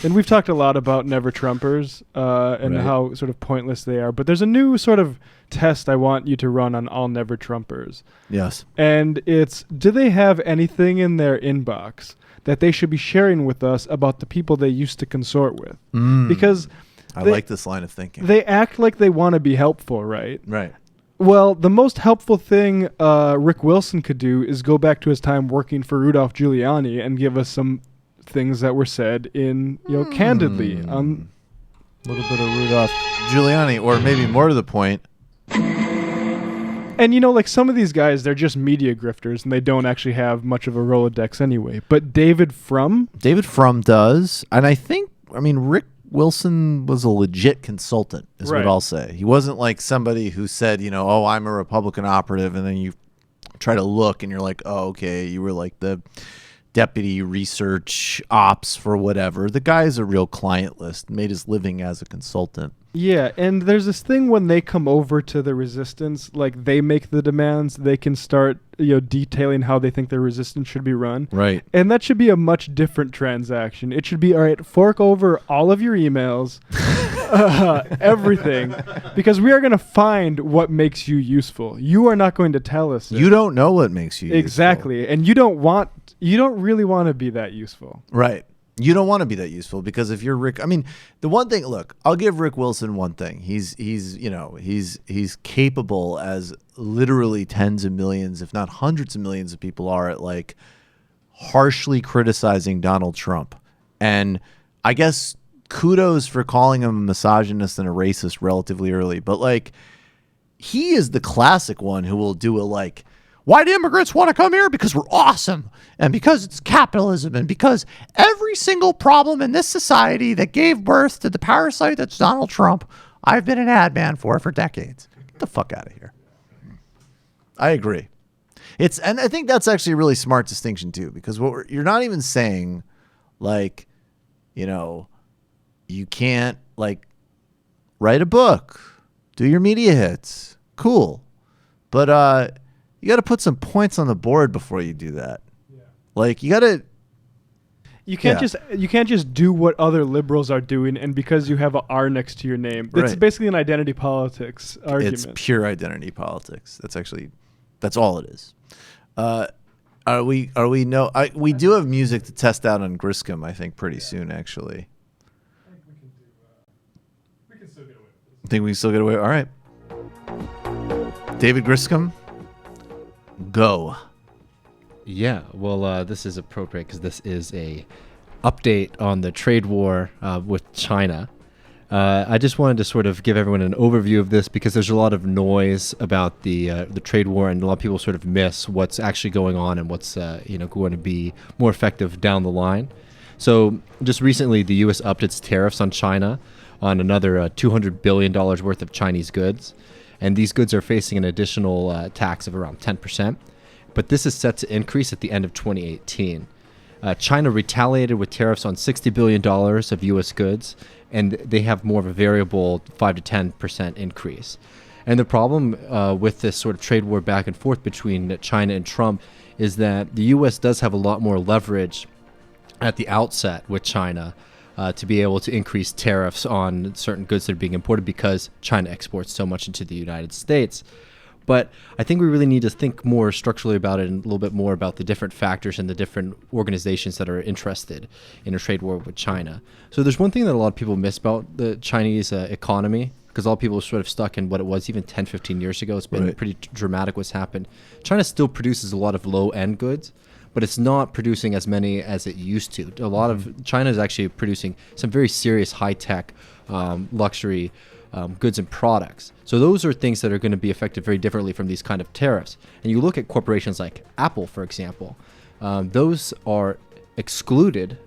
And we've talked a lot about Never Trumpers and how sort of pointless they are. But there's a new sort of test I want you to run on all Never Trumpers. Yes. And it's, do they have anything in their inbox that they should be sharing with us about the people they used to consort with? Because I like this line of thinking. They act like they want to be helpful, right? Right. Well, the most helpful thing Rick Wilson could do is go back to his time working for Rudolph Giuliani and give us some things that were said in, candidly. A little bit of Rudolph Giuliani, or maybe more to the point. And, like some of these guys, they're just media grifters, and they don't actually have much of a Rolodex anyway. But David Frum does. And Rick Wilson was a legit consultant, is what I'll say. He wasn't like somebody who said, I'm a Republican operative, and then you try to look, and you're like, oh, okay, you were like the deputy research ops for whatever. The guy is a real client list, made his living as a consultant. Yeah, and there's this thing when they come over to the resistance, like they make the demands, they can start, detailing how they think their resistance should be run. Right. And that should be a much different transaction. It should be, all right, fork over all of your emails, everything, because we are going to find what makes you useful. You are not going to tell us. You don't know what makes you exactly. useful. And you don't really want to be that useful. Right. You don't want to be that useful, because if you're Rick, the one thing, look, I'll give Rick Wilson one thing. He's capable, as literally tens of millions, if not hundreds of millions of people are, at like harshly criticizing Donald Trump. And I guess kudos for calling him a misogynist and a racist relatively early. But like, he is the classic one who will do a like, why do immigrants want to come here? Because we're awesome, and because it's capitalism, and because every single problem in this society that gave birth to the parasite that's Donald Trump, I've been an ad man for decades. Get the fuck out of here. I agree. And I think that's actually a really smart distinction too, because you're not even saying like, you can't like write a book, do your media hits, cool, but you got to put some points on the board before you do that. Yeah. Like you got to. You can't just do what other liberals are doing, and because you have a R next to your name, it's basically an identity politics argument. It's pure identity politics. That's all it is. We do have music to test out on Griscom, I think, pretty soon, actually. I think we can still get away with this. Think we can still get away? All right. David Griscom, go. Yeah, well, this is appropriate because this is a update on the trade war with China. I just wanted to sort of give everyone an overview of this because there's a lot of noise about the trade war, and a lot of people sort of miss what's actually going on and what's going to be more effective down the line. So just recently, the U.S. upped its tariffs on China on another $200 billion worth of Chinese goods, and these goods are facing an additional tax of around 10%. But this is set to increase at the end of 2018. China retaliated with tariffs on $60 billion of U.S. goods, and they have more of a variable 5 to 10% increase. And the problem with this sort of trade war back and forth between China and Trump is that the U.S. does have a lot more leverage at the outset with China to be able to increase tariffs on certain goods that are being imported because China exports so much into the United States. But I think we really need to think more structurally about it and a little bit more about the different factors and the different organizations that are interested in a trade war with China. So there's one thing that a lot of people miss about the Chinese economy, because a lot of people are sort of stuck in what it was even 10, 15 years ago. It's been pretty dramatic what's happened. China still produces a lot of low-end goods, but it's not producing as many as it used to. A lot of China is actually producing some very serious high-tech luxury goods and products. So those are things that are going to be affected very differently from these kind of tariffs. And you look at corporations like Apple, for example, those are excluded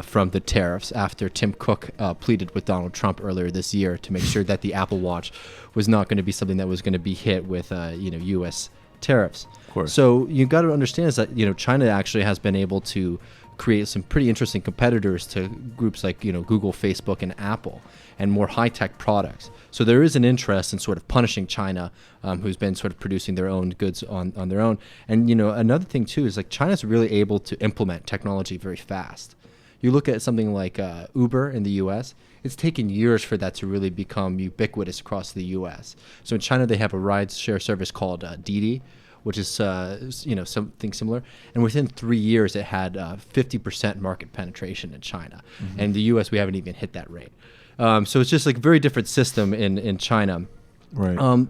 from the tariffs after Tim Cook pleaded with Donald Trump earlier this year to make sure that the Apple Watch was not going to be something that was going to be hit with U.S. tariffs. Of course. So you got to understand is that China actually has been able to create some pretty interesting competitors to groups like Google, Facebook, and Apple, and more high-tech products. So there is an interest in sort of punishing China, who's been sort of producing their own goods on their own. And another thing too is like China's really able to implement technology very fast. You look at something like Uber in the U.S., it's taken years for that to really become ubiquitous across the U.S. So in China, they have a ride-share service called Didi, which is something similar. And within 3 years, it had 50% market penetration in China. Mm-hmm. And in the U.S., we haven't even hit that rate. So it's just like a very different system in China. Right.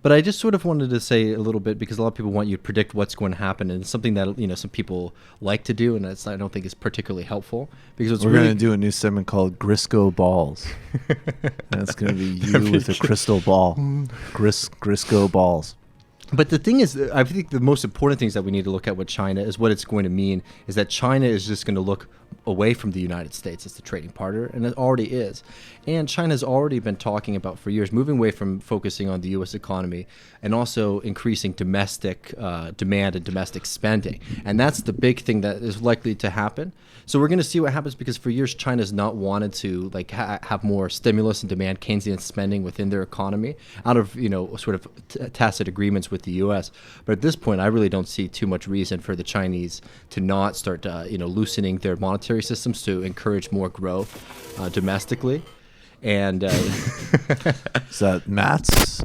But I just sort of wanted to say a little bit, because a lot of people want you to predict what's going to happen, and it's something that some people like to do, and I don't think is particularly helpful. Because we're going to do a new segment called Grisco Balls. And it's going to be you with a crystal ball. Grisco Balls. But the thing is, I think the most important things that we need to look at with China is what it's going to mean is that China is just going to look away from the United States as the trading partner, and it already is. And China's already been talking about for years moving away from focusing on the U.S. economy and also increasing domestic demand and domestic spending. And that's the big thing that is likely to happen. So we're going to see what happens, because for years China's not wanted to have more stimulus and demand Keynesian spending within their economy out of sort of tacit agreements with the U.S. But at this point, I really don't see too much reason for the Chinese to not start loosening their monetary systems to encourage more growth domestically. And is that Matt's?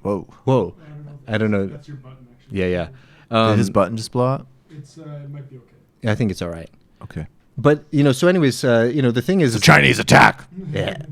Whoa! I don't know. That's your button, actually. Yeah. Did his button just blow out? It might be okay. I think it's all right. Okay. But so anyways, the thing is, the Chinese attack. Yeah.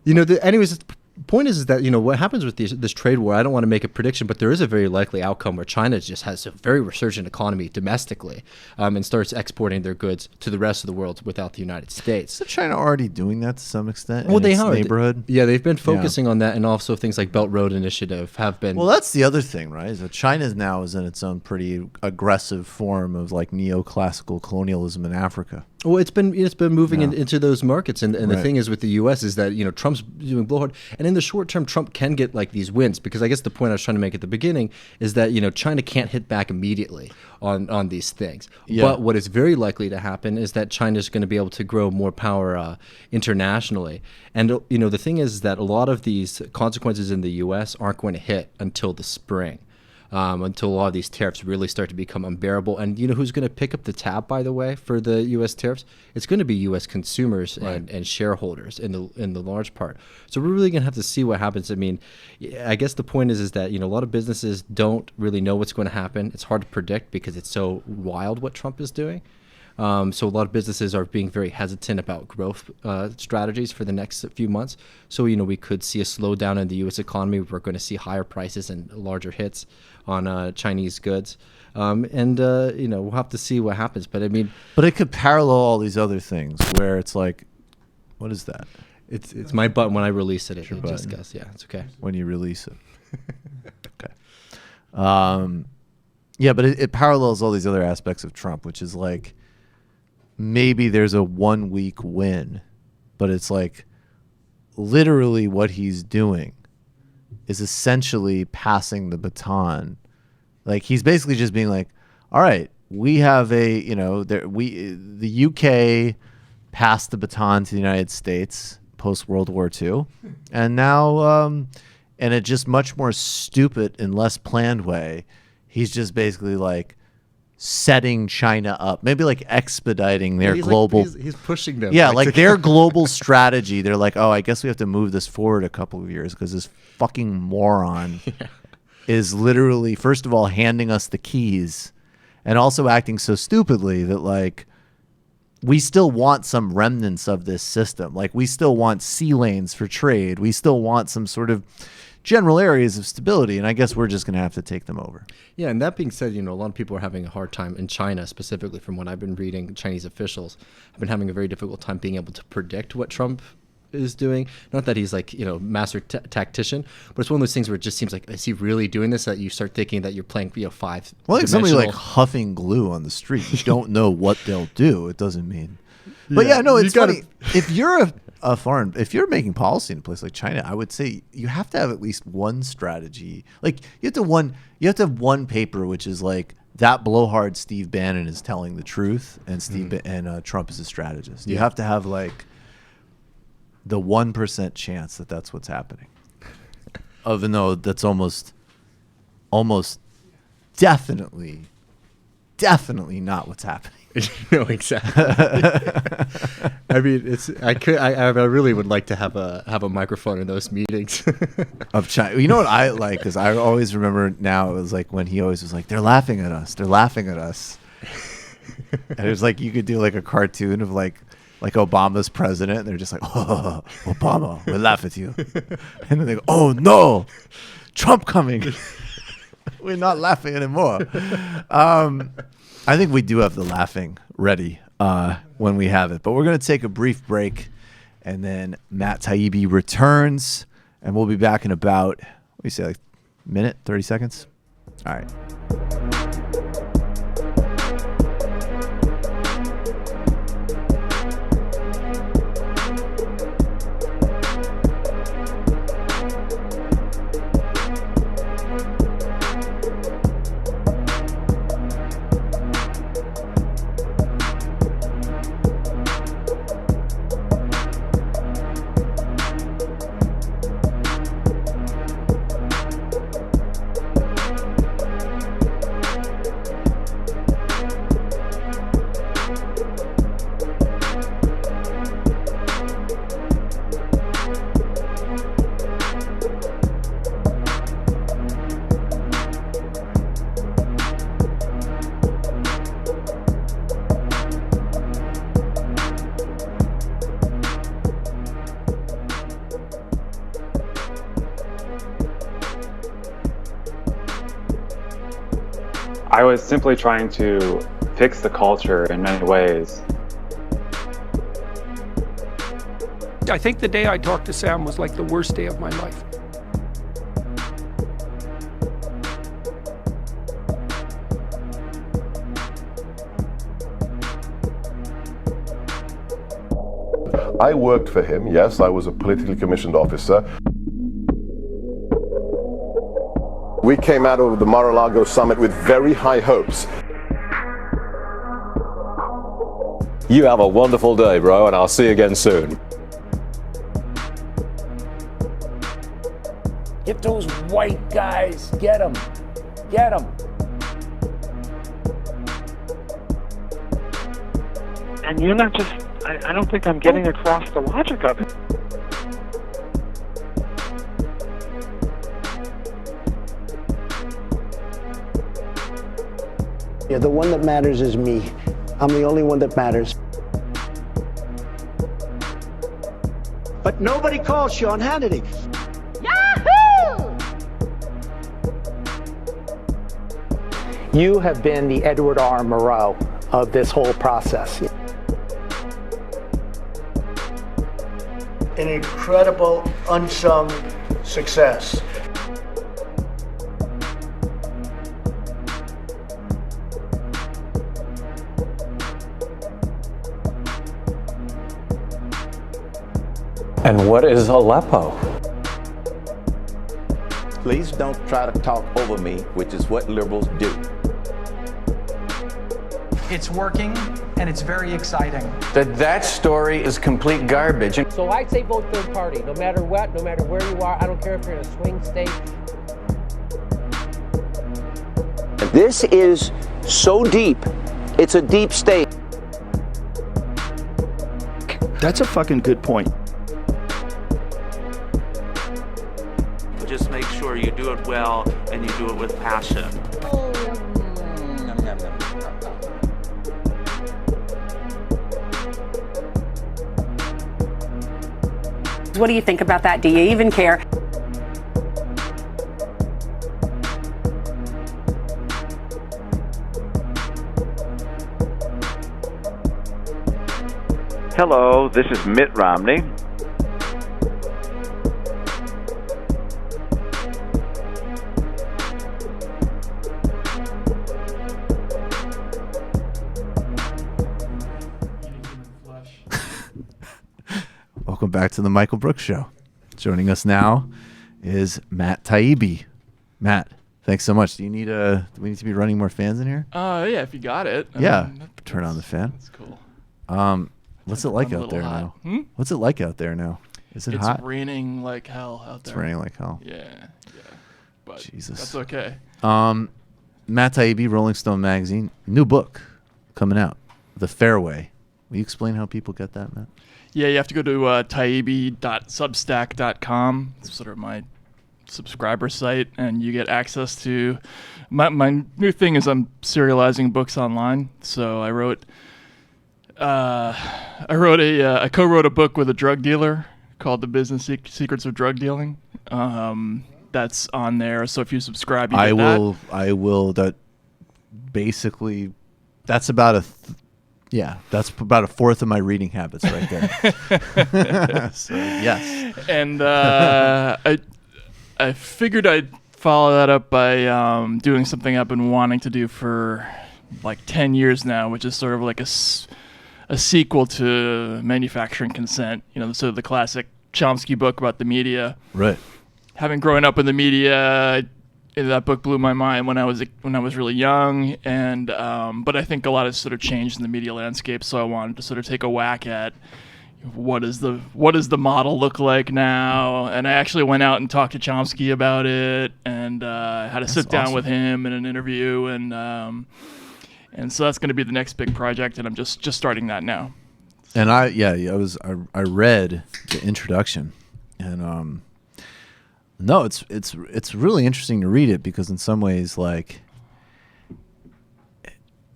Anyways, the point is that what happens with this trade war. I don't want to make a prediction, but there is a very likely outcome where China just has a very resurgent economy domestically, and starts exporting their goods to the rest of the world without the United States. So China already doing that to some extent? Well, in they its are. Neighborhood. Yeah, they've been focusing on that, and also things like Belt Road Initiative have been. Well, that's the other thing, right? Is that China now is in its own pretty aggressive form of like neoclassical colonialism in Africa. Well, it's been moving into those markets, and the Right. thing is with the U.S. is that Trump's doing blowhard, and in the short term, Trump can get like these wins, because I guess the point I was trying to make at the beginning is that China can't hit back immediately on these things. Yeah. But what is very likely to happen is that China's going to be able to grow more power internationally, and the thing is that a lot of these consequences in the U.S. aren't going to hit until the spring. Until a lot of these tariffs really start to become unbearable. And who's going to pick up the tab, by the way, for the U.S. tariffs? It's going to be U.S. consumers and shareholders in the large part. So we're really going to have to see what happens. I mean, I guess the point is that a lot of businesses don't really know what's going to happen. It's hard to predict because it's so wild what Trump is doing. So a lot of businesses are being very hesitant about growth strategies for the next few months. So, we could see a slowdown in the U.S. economy. We're going to see higher prices and larger hits on Chinese goods. We'll have to see what happens. But but it could parallel all these other things where it's like, what is that? It's my button when I release it. It just goes, yeah, it's okay. When you release it. Okay. Yeah, but it parallels all these other aspects of Trump, which is like, maybe there's a 1 week win, but it's like literally what he's doing is essentially passing the baton. Like he's basically just being like, all right, we have the UK passed the baton to the United States post World War II, and now in a just much more stupid and less planned way, he's just basically like setting China up, maybe like expediting their global. He's pushing them. Yeah, like their global strategy. They're like, oh, I guess we have to move this forward a couple of years because this fucking moron is literally, first of all, handing us the keys, and also acting so stupidly that like we still want some remnants of this system. Like we still want sea lanes for trade. We still want some sort of general areas of stability, and I guess we're just going to have to take them over. Yeah, and that being said, a lot of people are having a hard time in China, specifically from what I've been reading. Chinese officials have been having a very difficult time being able to predict what Trump is doing. Not that he's like, master tactician, but it's one of those things where it just seems like, is he really doing this? That you start thinking that you're playing, five. Well, like somebody like huffing glue on the street. You don't know what they'll do. It doesn't mean. But it's funny. If you're if you're making policy in a place like China, I would say you have to have at least one strategy. Like you have to have one paper, which is like that blowhard Steve Bannon is telling the truth, and Trump is a strategist. You have to have like the 1% chance that that's what's happening. Even though that's almost definitely not what's happening. No, exactly. I mean, I really would like to have a microphone in those meetings of China. You know what I like? Because I always remember now, it was like when he always was like, they're laughing at us. And it was like, you could do like a cartoon of like Obama's president, and they're just like, oh, Obama, we laugh at you. And then they go, oh no, Trump coming. We're not laughing anymore. I think we do have the laughing ready when we have it. But we're going to take a brief break, and then Matt Taibbi returns, and we'll be back in about, what do you say, like a minute, 30 seconds? All right. I was simply trying to fix the culture in many ways. I think the day I talked to Sam was like the worst day of my life. I worked for him, yes, I was a politically commissioned officer. We came out of the Mar-a-Lago summit with very high hopes. You have a wonderful day, bro, and I'll see you again soon. Get those white guys, get them, get them. And you're not just, I don't think I'm getting across the logic of it. Yeah, the one that matters is me. I'm the only one that matters. But nobody calls Sean Hannity. Yahoo! You have been the Edward R. Murrow of this whole process. An incredible, unsung success. And what is Aleppo? Please don't try to talk over me, which is what liberals do. It's working, and it's very exciting. That story is complete garbage. So I say vote third party, no matter what, no matter where you are. I don't care if you're in a swing state. This is so deep. It's a deep state. That's a fucking good point. Just make sure you do it well and you do it with passion. What do you think about that? Do you even care? Hello, this is Mitt Romney. Welcome back to the Michael Brooks Show. Joining us now is Matt Taibbi. Matt, thanks so much. Do we need to be running more fans in here? Yeah, if you got it. Turn on the fan. That's cool. What's it like out there now? What's it like out there now? Is it hot? It's raining like hell out there. It's raining like hell. Yeah. But Jesus. That's okay. Matt Taibbi, Rolling Stone magazine, new book coming out, The Fairway. Will you explain how people get that, Matt? Yeah, you have to go to taibbi.substack.com. It's sort of my subscriber site, and you get access to my new thing is I'm serializing books online. So I co-wrote a book with a drug dealer called The Business Secrets of Drug Dealing. That's on there. So if you subscribe, you get that. I will. That basically, that's about that's about a fourth of my reading habits right there. So, yes. And I figured I'd follow that up by doing something I've been wanting to do for like 10 years now, which is sort of like a sequel to Manufacturing Consent. So the classic Chomsky book about the media. Right. Having grown up in the media, that book blew my mind when I was really young, and but I think a lot has sort of changed in the media landscape. So I wanted to sort of take a whack at what does the model look like now, and I actually went out and talked to Chomsky about it, and had a sit down with him in an interview, and so that's going to be the next big project, and I'm just starting that now. And I read the introduction, and no, it's really interesting to read it, because in some ways, like,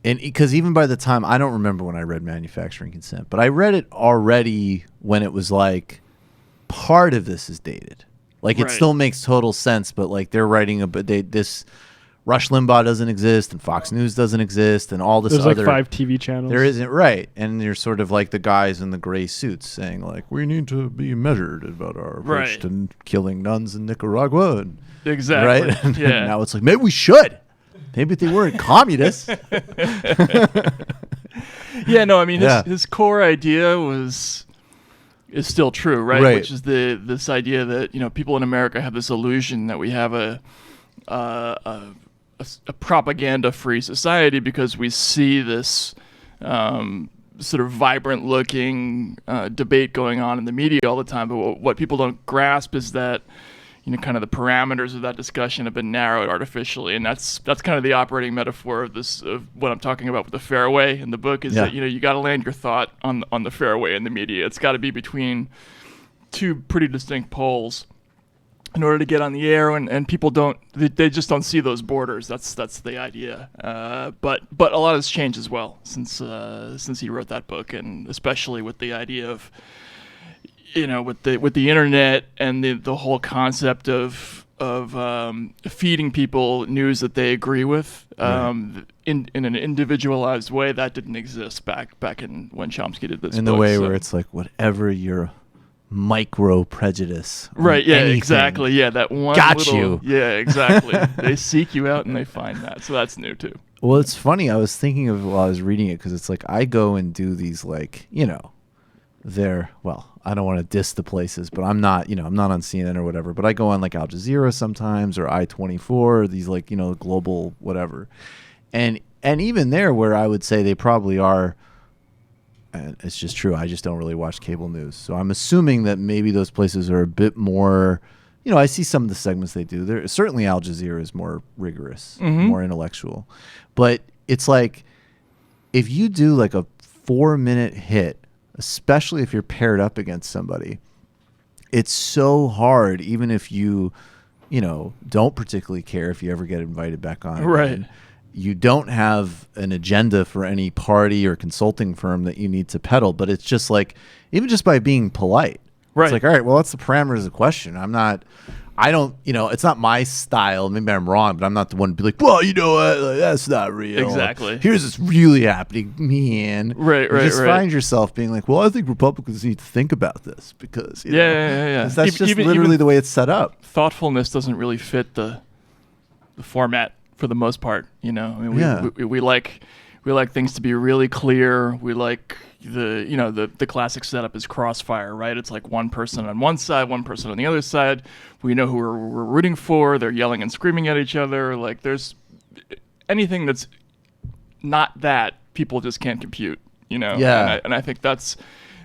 and because even by the time, I don't remember when I read Manufacturing Consent, but I read it already when it was like part of this is dated. Like, it still makes total sense, but like they're writing this Rush Limbaugh doesn't exist, and Fox News doesn't exist, and all this There's other... like 5 TV channels. There isn't, right. And you're sort of like the guys in the gray suits saying, like, we need to be measured about our approach to killing nuns in Nicaragua. And, exactly. Right? And yeah. now it's like, maybe we should. Maybe if they weren't communists. Yeah, no, I mean, his core idea is still true, right? Which is this idea that, people in America have this illusion that we have a propaganda-free society because we see this sort of vibrant-looking debate going on in the media all the time. But what people don't grasp is that, kind of the parameters of that discussion have been narrowed artificially, and that's kind of the operating metaphor of what I'm talking about with the fairway in the book. Is that you got to land your thought on the fairway in the media. It's got to be between two pretty distinct poles. in order to get on the air, and people they just don't see those borders. That's the idea. But a lot has changed as well since he wrote that book, and especially with the idea of, with the internet and the whole concept of feeding people news that they agree with in an individualized way that didn't exist back in when Chomsky did this. In the way where it's like whatever your micro prejudice. Right. Yeah. Anything. Exactly. Yeah. That one. Got you. Yeah. Exactly. They seek you out and they find that. So that's new too. Well, it's funny. I was thinking of while I was reading it because it's like I go and do these I don't want to diss the places, but I'm not on CNN or whatever, but I go on like Al Jazeera sometimes or I-24 or these global whatever. And even there where I would say they probably are, and it's just true, I just don't really watch cable news. So I'm assuming that maybe those places are a bit more, I see some of the segments they do. There certainly Al Jazeera is more rigorous, more intellectual. But it's like if you do like a 4-minute hit, especially if you're paired up against somebody, it's so hard, even if you don't particularly care if you ever get invited back on. Right. You don't have an agenda for any party or consulting firm that you need to peddle, but it's just like, even just by being polite, it's like, all right, well, that's the parameters of the question. It's not my style. Maybe I'm wrong, but I'm not the one to be like, well, you know what? Like, that's not real. Exactly. Here's this really happening, man. Right. You just find yourself being like, well, I think Republicans need to think about this because, yeah. That's just literally the way it's set up. Thoughtfulness doesn't really fit the format for the most part. We like things to be really clear. We like the classic setup is Crossfire, right? It's like one person on one side, one person on the other side. We know who we're rooting for. They're yelling and screaming at each other. Like there's anything that's not that, people just can't compute, Yeah. And I think that's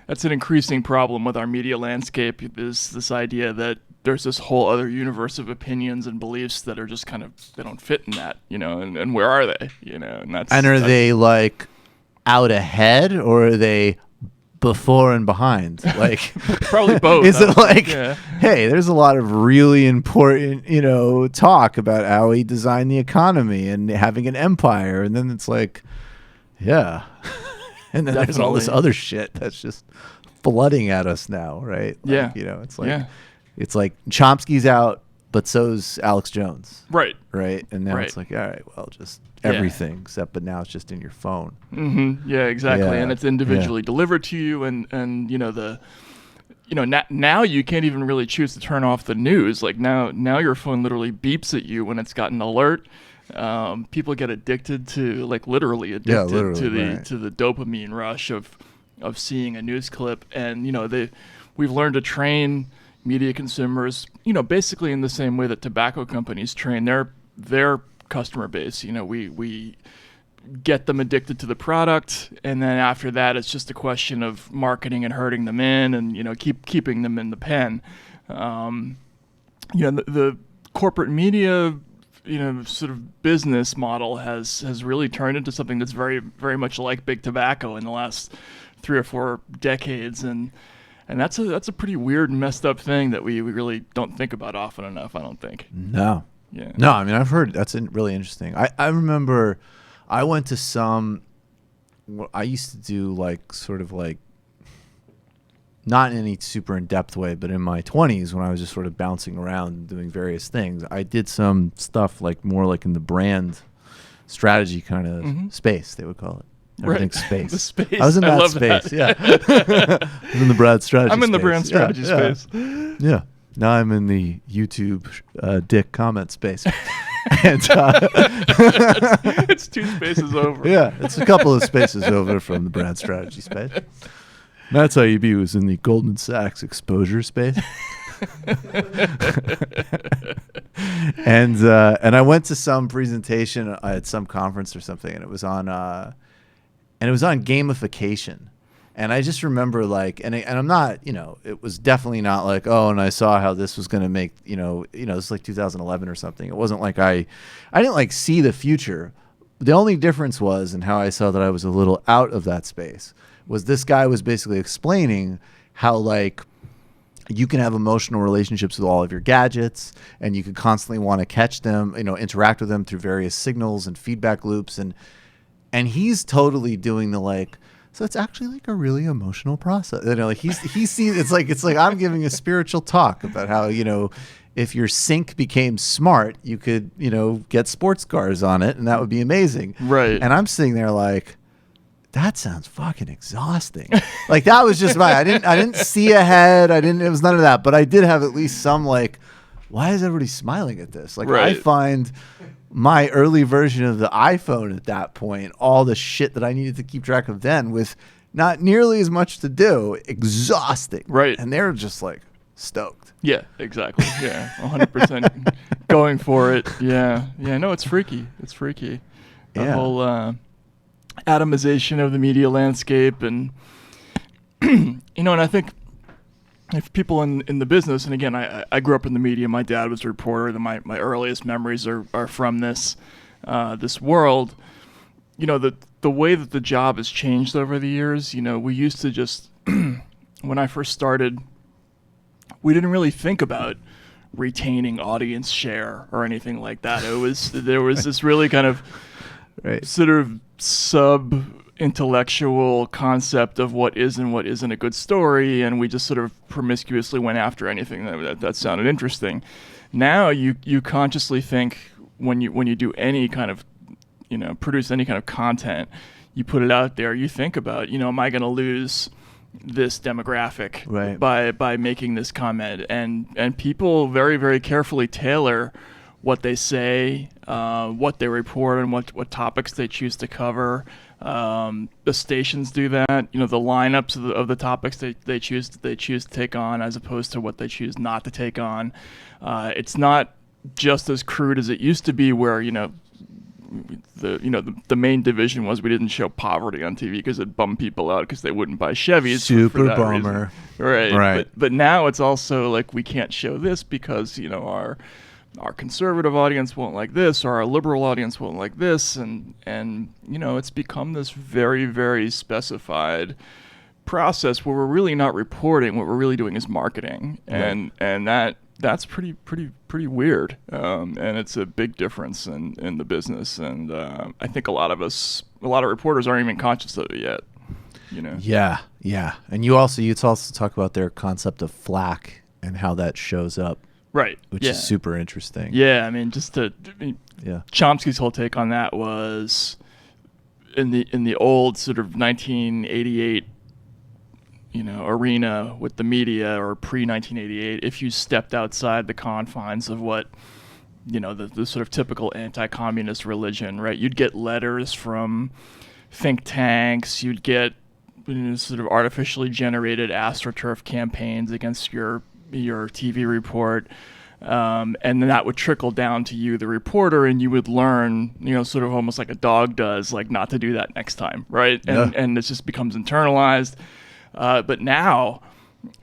an increasing problem with our media landscape, is this idea that there's this whole other universe of opinions and beliefs that are just kind of, they don't fit in that, and where are they, and are they like out ahead or are they before and behind? Like probably both. Is it like, hey, there's a lot of really important, talk about how he designed the economy and having an empire, and then it's like, yeah. And then there's all this other shit that's just flooding at us now, right? Like, it's like it's like Chomsky's out, but so's Alex Jones. Right. Right. And now it's like, all right, well, just everything except, but now it's just in your phone. Mm-hmm. Yeah, exactly. Yeah. And it's individually delivered to you. And now you can't even really choose to turn off the news. Like now your phone literally beeps at you when it's got an alert. People get addicted to, like literally addicted to the dopamine rush of seeing a news clip. And, we've learned to train media consumers, basically in the same way that tobacco companies train their customer base. We get them addicted to the product, and then after that, it's just a question of marketing and herding them in, and keeping them in the pen. The corporate media, sort of business model has really turned into something that's very, very much like big tobacco in the last 3 or 4 decades, and that's a pretty weird and messed up thing that we really don't think about often enough, I don't think. No. Yeah. No, I mean, I've heard that's really interesting. I remember I went to I used to do like sort of like, not in any super in-depth way, but in my 20s when I was just sort of bouncing around and doing various things, I did some stuff like more like in the brand strategy kind of space, they would call it. Everything's space. The space. I was in that space. That. Yeah. I was in the brand strategy I'm in the brand strategy space. Yeah. Now I'm in the YouTube dick comment space. And it's 2 spaces over. Yeah, it's a couple of spaces over from the brand strategy space. That's how Taibbi was in the Goldman Sachs exposure space. And I went to some presentation at some conference or something, and it was on gamification. And I just remember like, and I'm not, it was definitely not like, oh, and I saw how this was going to make, it's like 2011 or something. It wasn't like I didn't like see the future. The only difference was, and how I saw that I was a little out of that space, was this guy was basically explaining how like you can have emotional relationships with all of your gadgets, and you can constantly want to catch them, interact with them through various signals and feedback loops. And he's totally doing the like, so it's actually like a really emotional process. Like he sees it's like I'm giving a spiritual talk about how, if your sink became smart, you could, get sports cars on it, and that would be amazing. Right. And I'm sitting there like, that sounds fucking exhausting. Like that was just I didn't see ahead. It was none of that, but I did have at least some like, why is everybody smiling at this? Like right. I find my early version of the iPhone at that point, all the shit that I needed to keep track of then with not nearly as much to do, exhausting. Right. And they're just like stoked. Yeah, exactly. Yeah. 100% going for it. Yeah. Yeah. No, it's freaky. It's freaky. The whole, atomization of the media landscape, and and I think if people in the business, and again I grew up in the media, my dad was a reporter, my earliest memories are from this world. The way that the job has changed over the years, we used to just when I first started, we didn't really think about retaining audience share or anything like that. There was this really kind of sort of sub-intellectual concept of what is and what isn't a good story, and we just sort of promiscuously went after anything that sounded interesting. Now you consciously think when you do any kind of, produce any kind of content, you put it out there, you think about, am I going to lose this demographic by making this comment? And people very, very carefully tailor what they say, what they report, and what topics they choose to cover. The stations do that. The lineups of the topics they choose to take on, as opposed to what they choose not to take on. It's not just as crude as it used to be, where the main division was we didn't show poverty on TV because it bummed people out because they wouldn't buy Chevys. Super bummer. Reason. Right. But now it's also like we can't show this because our conservative audience won't like this, or our liberal audience won't like this, and it's become this very, very specified process where we're really not reporting. What we're really doing is marketing, and that's pretty weird, and it's a big difference in the business. And I think a lot of reporters aren't even conscious of it yet. Yeah. And you also talk about their concept of flack and how that shows up. Right. Which is super interesting. Yeah, I mean, Chomsky's whole take on that was in the old sort of 1988, arena with the media, or pre-1988, if you stepped outside the confines of what, the sort of typical anti-communist religion, right? You'd get letters from think tanks, you'd get sort of artificially generated AstroTurf campaigns against your TV report, and then that would trickle down to you, the reporter, and you would learn, sort of almost like a dog does, like not to do that next time, right? And it just becomes internalized. But now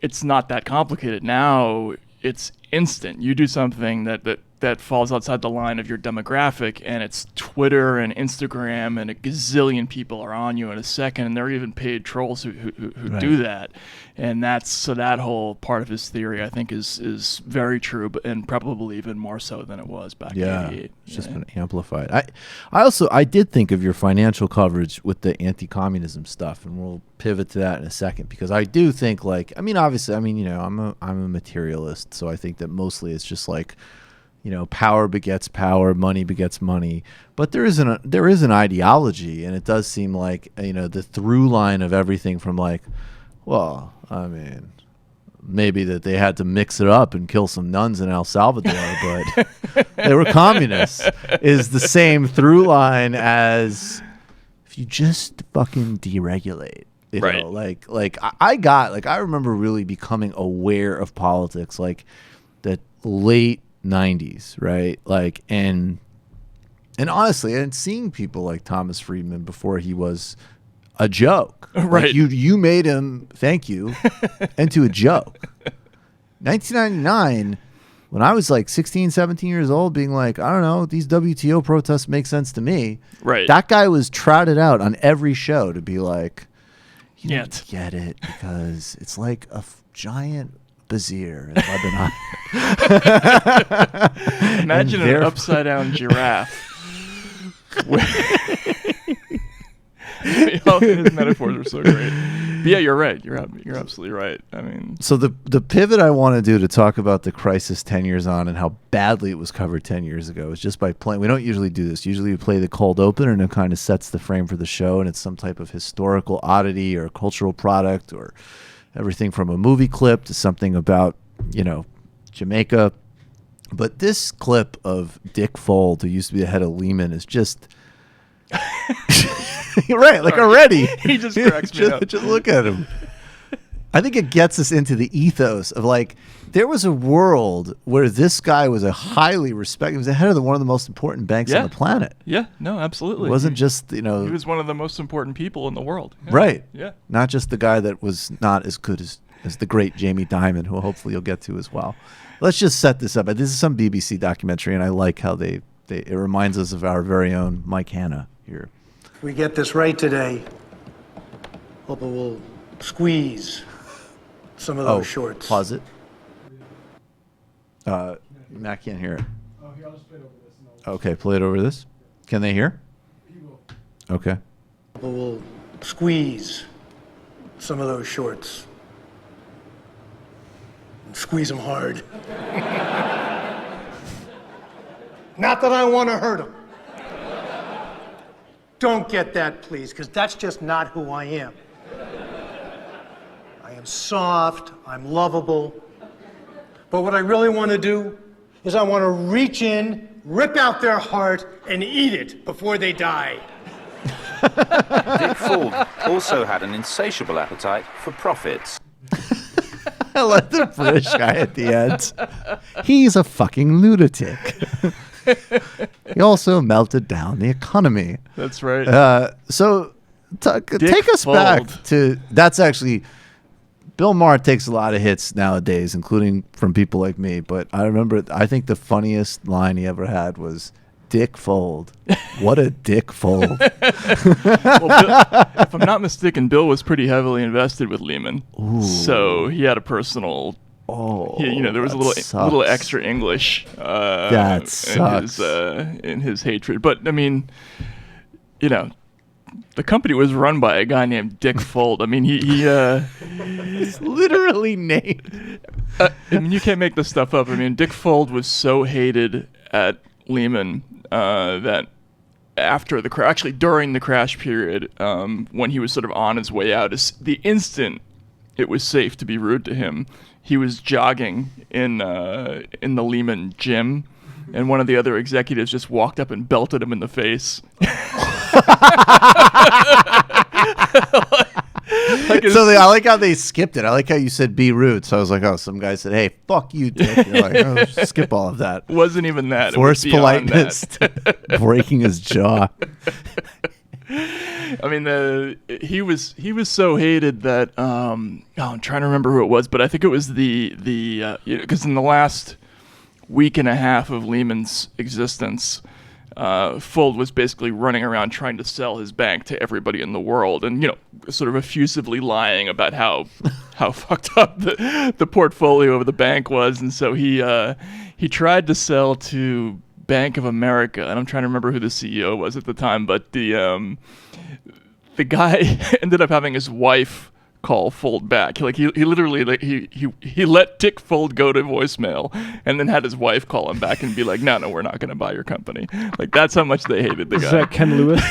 it's not that complicated. Now it's instant. You do something that falls outside the line of your demographic, and it's Twitter and Instagram, and a gazillion people are on you in a second, and there are even paid trolls who do that. And that whole part of his theory, I think, is very true, and probably even more so than it was back in '88. It's just been amplified. I did think of your financial coverage with the anti-communism stuff, and we'll pivot to that in a second, because I do think, obviously, I'm a materialist, so I think that mostly it's just like, power begets power, money begets money. But there is an ideology, and it does seem like, the through line of everything from like, well, maybe that they had to mix it up and kill some nuns in El Salvador, but they were communists, is the same through line as if you just fucking deregulate. Right. I remember really becoming aware of politics like the late 90s, right? And honestly, and seeing people like Thomas Friedman before he was a joke. Right. Like you made him, thank you, into a joke. 1999, when I was like 16, 17 years old, being like, I don't know, these WTO protests make sense to me. Right. That guy was trotted out on every show to be like, you Yet. don't get it, because it's like a giant Bazir in Lebanon. Imagine an upside down giraffe. All his metaphors were so great. But yeah, you're right. You're absolutely right. I mean, so the pivot I want to do to talk about the crisis 10 years on and how badly it was covered 10 years ago is just by playing. We don't usually do this. Usually we play the cold open and it kind of sets the frame for the show, and it's some type of historical oddity or cultural product or everything from a movie clip to something about, Jamaica. But this clip of Dick Fold, who used to be the head of Lehman, is just... right, like already. He just cracks me up. Just look at him. I think it gets us into the ethos of like, there was a world where this guy was a highly respected, he was the head of one of the most important banks on the planet. Yeah, no, absolutely. It wasn't just, he was one of the most important people in the world. Yeah. Right. Yeah. Not just the guy that was not as good as the great Jamie Dimon, who hopefully you'll get to as well. Let's just set this up. This is some BBC documentary, and I like how it reminds us of our very own Mike Hanna here. If we get this right today, hope it will squeeze some of those shorts. Pause it. Matt can't hear it. Oh, here, I'll just play it over this. Okay, play it over this. Can they hear? He will. Okay. Hope it will squeeze some of those shorts. And squeeze them hard. Not that I want to hurt them. Don't get that, please, because that's just not who I am. I am soft, I'm lovable. But what I really want to do is I want to reach in, rip out their heart, and eat it before they die. Dick Fold also had an insatiable appetite for profits. I like the British guy at the end. He's a fucking lunatic. He also melted down the economy. That's right. So take us back to, that's actually, Bill Maher takes a lot of hits nowadays, including from people like me. But I think the funniest line he ever had was, Dick Fold. What a dick fold. Well, if I'm not mistaken, Bill was pretty heavily invested with Lehman. Ooh. So he had a personal... there was a little extra English in his hatred. But I mean, the company was run by a guy named Dick Fold. I mean, he's literally named. I mean, you can't make this stuff up. I mean, Dick Fold was so hated at Lehman that during the crash period, when he was sort of on his way out, the instant it was safe to be rude to him, he was jogging in the Lehman gym, and one of the other executives just walked up and belted him in the face. I like how they skipped it. I like how you said be rude. So I was like, oh, some guy said, hey, fuck you, Dick. You're like, oh, skip all of that. Wasn't even that. Forced politeness, breaking his jaw. I mean, he was so hated that I'm trying to remember who it was, but I think it was because in the last week and a half of Lehman's existence, Fold was basically running around trying to sell his bank to everybody in the world, and sort of effusively lying about how fucked up the portfolio of the bank was, and so he tried to sell to Bank of America, and I'm trying to remember who the CEO was at the time, but the guy ended up having his wife call Fold back. He literally he let Dick Fold go to voicemail, and then had his wife call him back and be like, no, we're not going to buy your company. Like, that's how much they hated the guy. Is that Ken Lewis?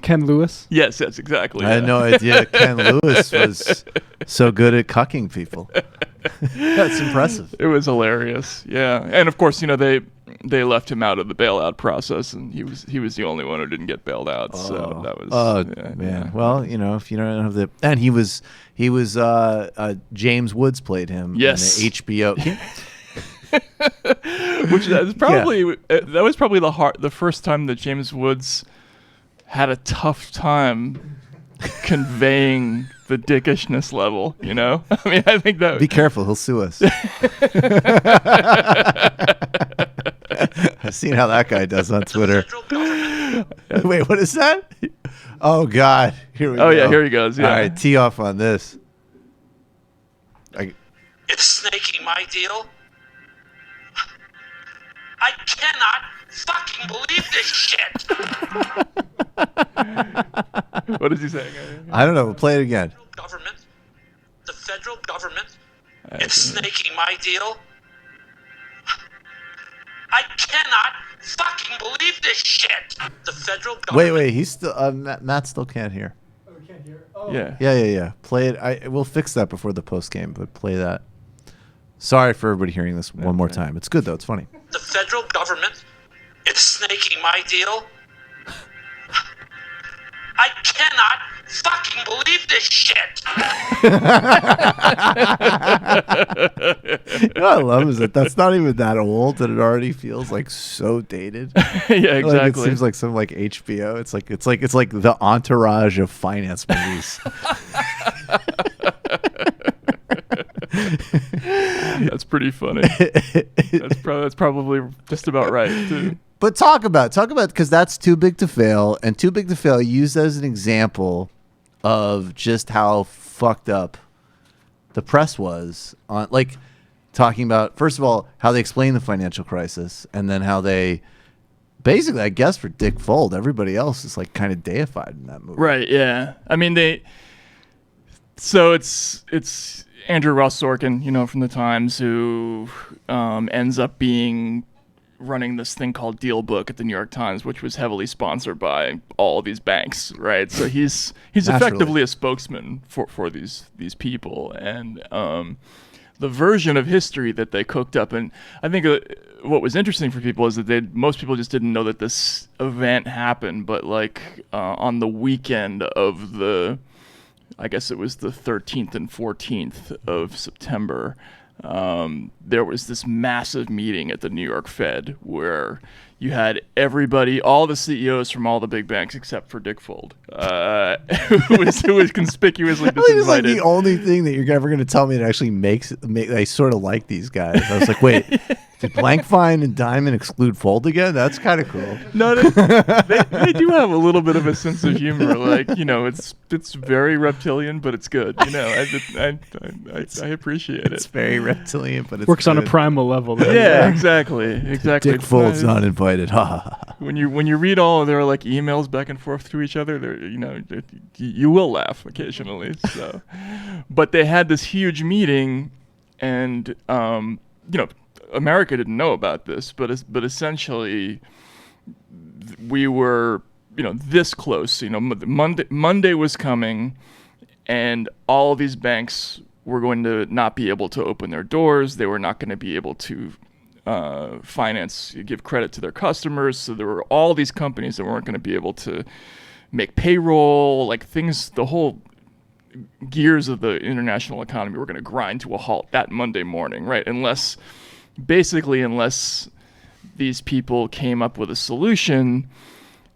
Ken Lewis? Yes, exactly. I had no idea Ken Lewis was so good at cucking people. That's impressive. It was hilarious. Yeah, and of course, they left him out of the bailout process, and he was the only one who didn't get bailed out. So that was man. Yeah. Well, if you don't have and he was James Woods played him. Yes. In the HBO. Which was probably the first time that James Woods had a tough time conveying the dickishness level, I mean, I think that... Be careful, he'll sue us. I've seen how that guy does on Twitter. Wait, what is that? Oh, God. Here we go. Oh, yeah, here he goes. Yeah. All right, tee off on this. It's snaking my deal. I cannot fucking believe this shit. What is he saying? I don't know. Play it again. The federal government, it's snaking my deal. I cannot fucking believe this shit. The federal government. Wait. He's still. Matt still can't hear. Oh, we can't hear. Oh. Yeah. Play it. We'll fix that before the post game, but play that. Sorry for everybody hearing this one more time. It's good though. It's funny. The federal government, it's snaking my deal. I cannot fucking believe this shit. You know what I love is that that's not even that old, and it already feels like so dated. Yeah, exactly. Like, it seems like some like HBO. It's like the entourage of finance movies. That's pretty funny. That's probably just about right too. But talk about because that's Too Big to Fail, and Too Big to Fail used as an example of just how fucked up the press was on, like, talking about, first of all, how they explain the financial crisis, and then how they basically, I guess, for Dick Fold, everybody else is like kind of deified in that movie. Right. Yeah. I mean, so it's Andrew Ross Sorkin, from the Times, who ends up running this thing called Deal Book at the New York Times, which was heavily sponsored by all these banks, right? So he's effectively a spokesman for these people, and the version of history that they cooked up. And I think what was interesting for people is that most people just didn't know that this event happened, but on the weekend of I guess it was the 13th and 14th of September, there was this massive meeting at the New York Fed where you had everybody, all the CEOs from all the big banks except for Dick Fold, who was conspicuously disinvited. It's like the only thing that you're ever going to tell me that actually makes I sort of like these guys. I was like, wait, did Blankfein and Diamond exclude Fold again? That's kind of cool. No, they do have a little bit of a sense of humor. It's very reptilian, but it's good. I appreciate it. It's very reptilian, but it's works good. On a primal level. Though. Yeah, exactly. Dick Fold's not invited. When you read all their emails back and forth to each other, you will laugh occasionally. So, but they had this huge meeting, and America didn't know about this, but essentially we were this close. Monday was coming, and all of these banks were going to not be able to open their doors. They were not going to be able to give credit to their customers. So there were all these companies that weren't going to be able to make payroll, the whole gears of the international economy were going to grind to a halt that Monday morning, right? Unless these people came up with a solution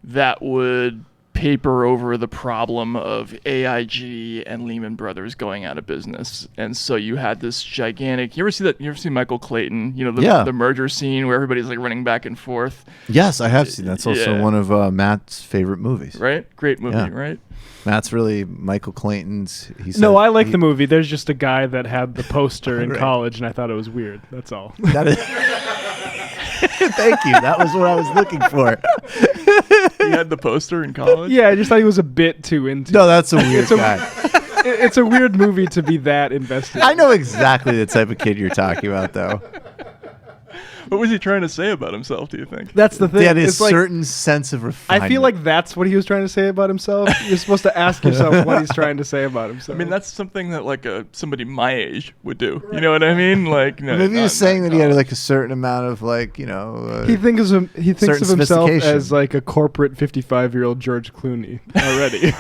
that would paper over the problem of AIG and Lehman Brothers going out of business. And so you had this gigantic, you ever see Michael Clayton, the merger scene where everybody's running back and forth? Yes, I have seen. That's also one of Matt's favorite movies. Right? Great movie, right? Matt's really Michael Clayton's. No, I like the movie. There's just a guy that had the poster in college, and I thought it was weird. That's all. That is. Thank you. That was what I was looking for. He had the poster in college? Yeah, I just thought he was a bit too into. No, that's a weird guy. It's a weird movie to be that invested. I know exactly the type of kid you're talking about, though. What was he trying to say about himself, do you think? That's the thing. He had a certain sense of refinement. I feel like that's what he was trying to say about himself. You're supposed to ask yourself what he's trying to say about himself. I mean, that's something that somebody my age would do. You know what I mean? Maybe he was saying that he had a certain amount of he thinks of himself as a corporate 55-year-old George Clooney already.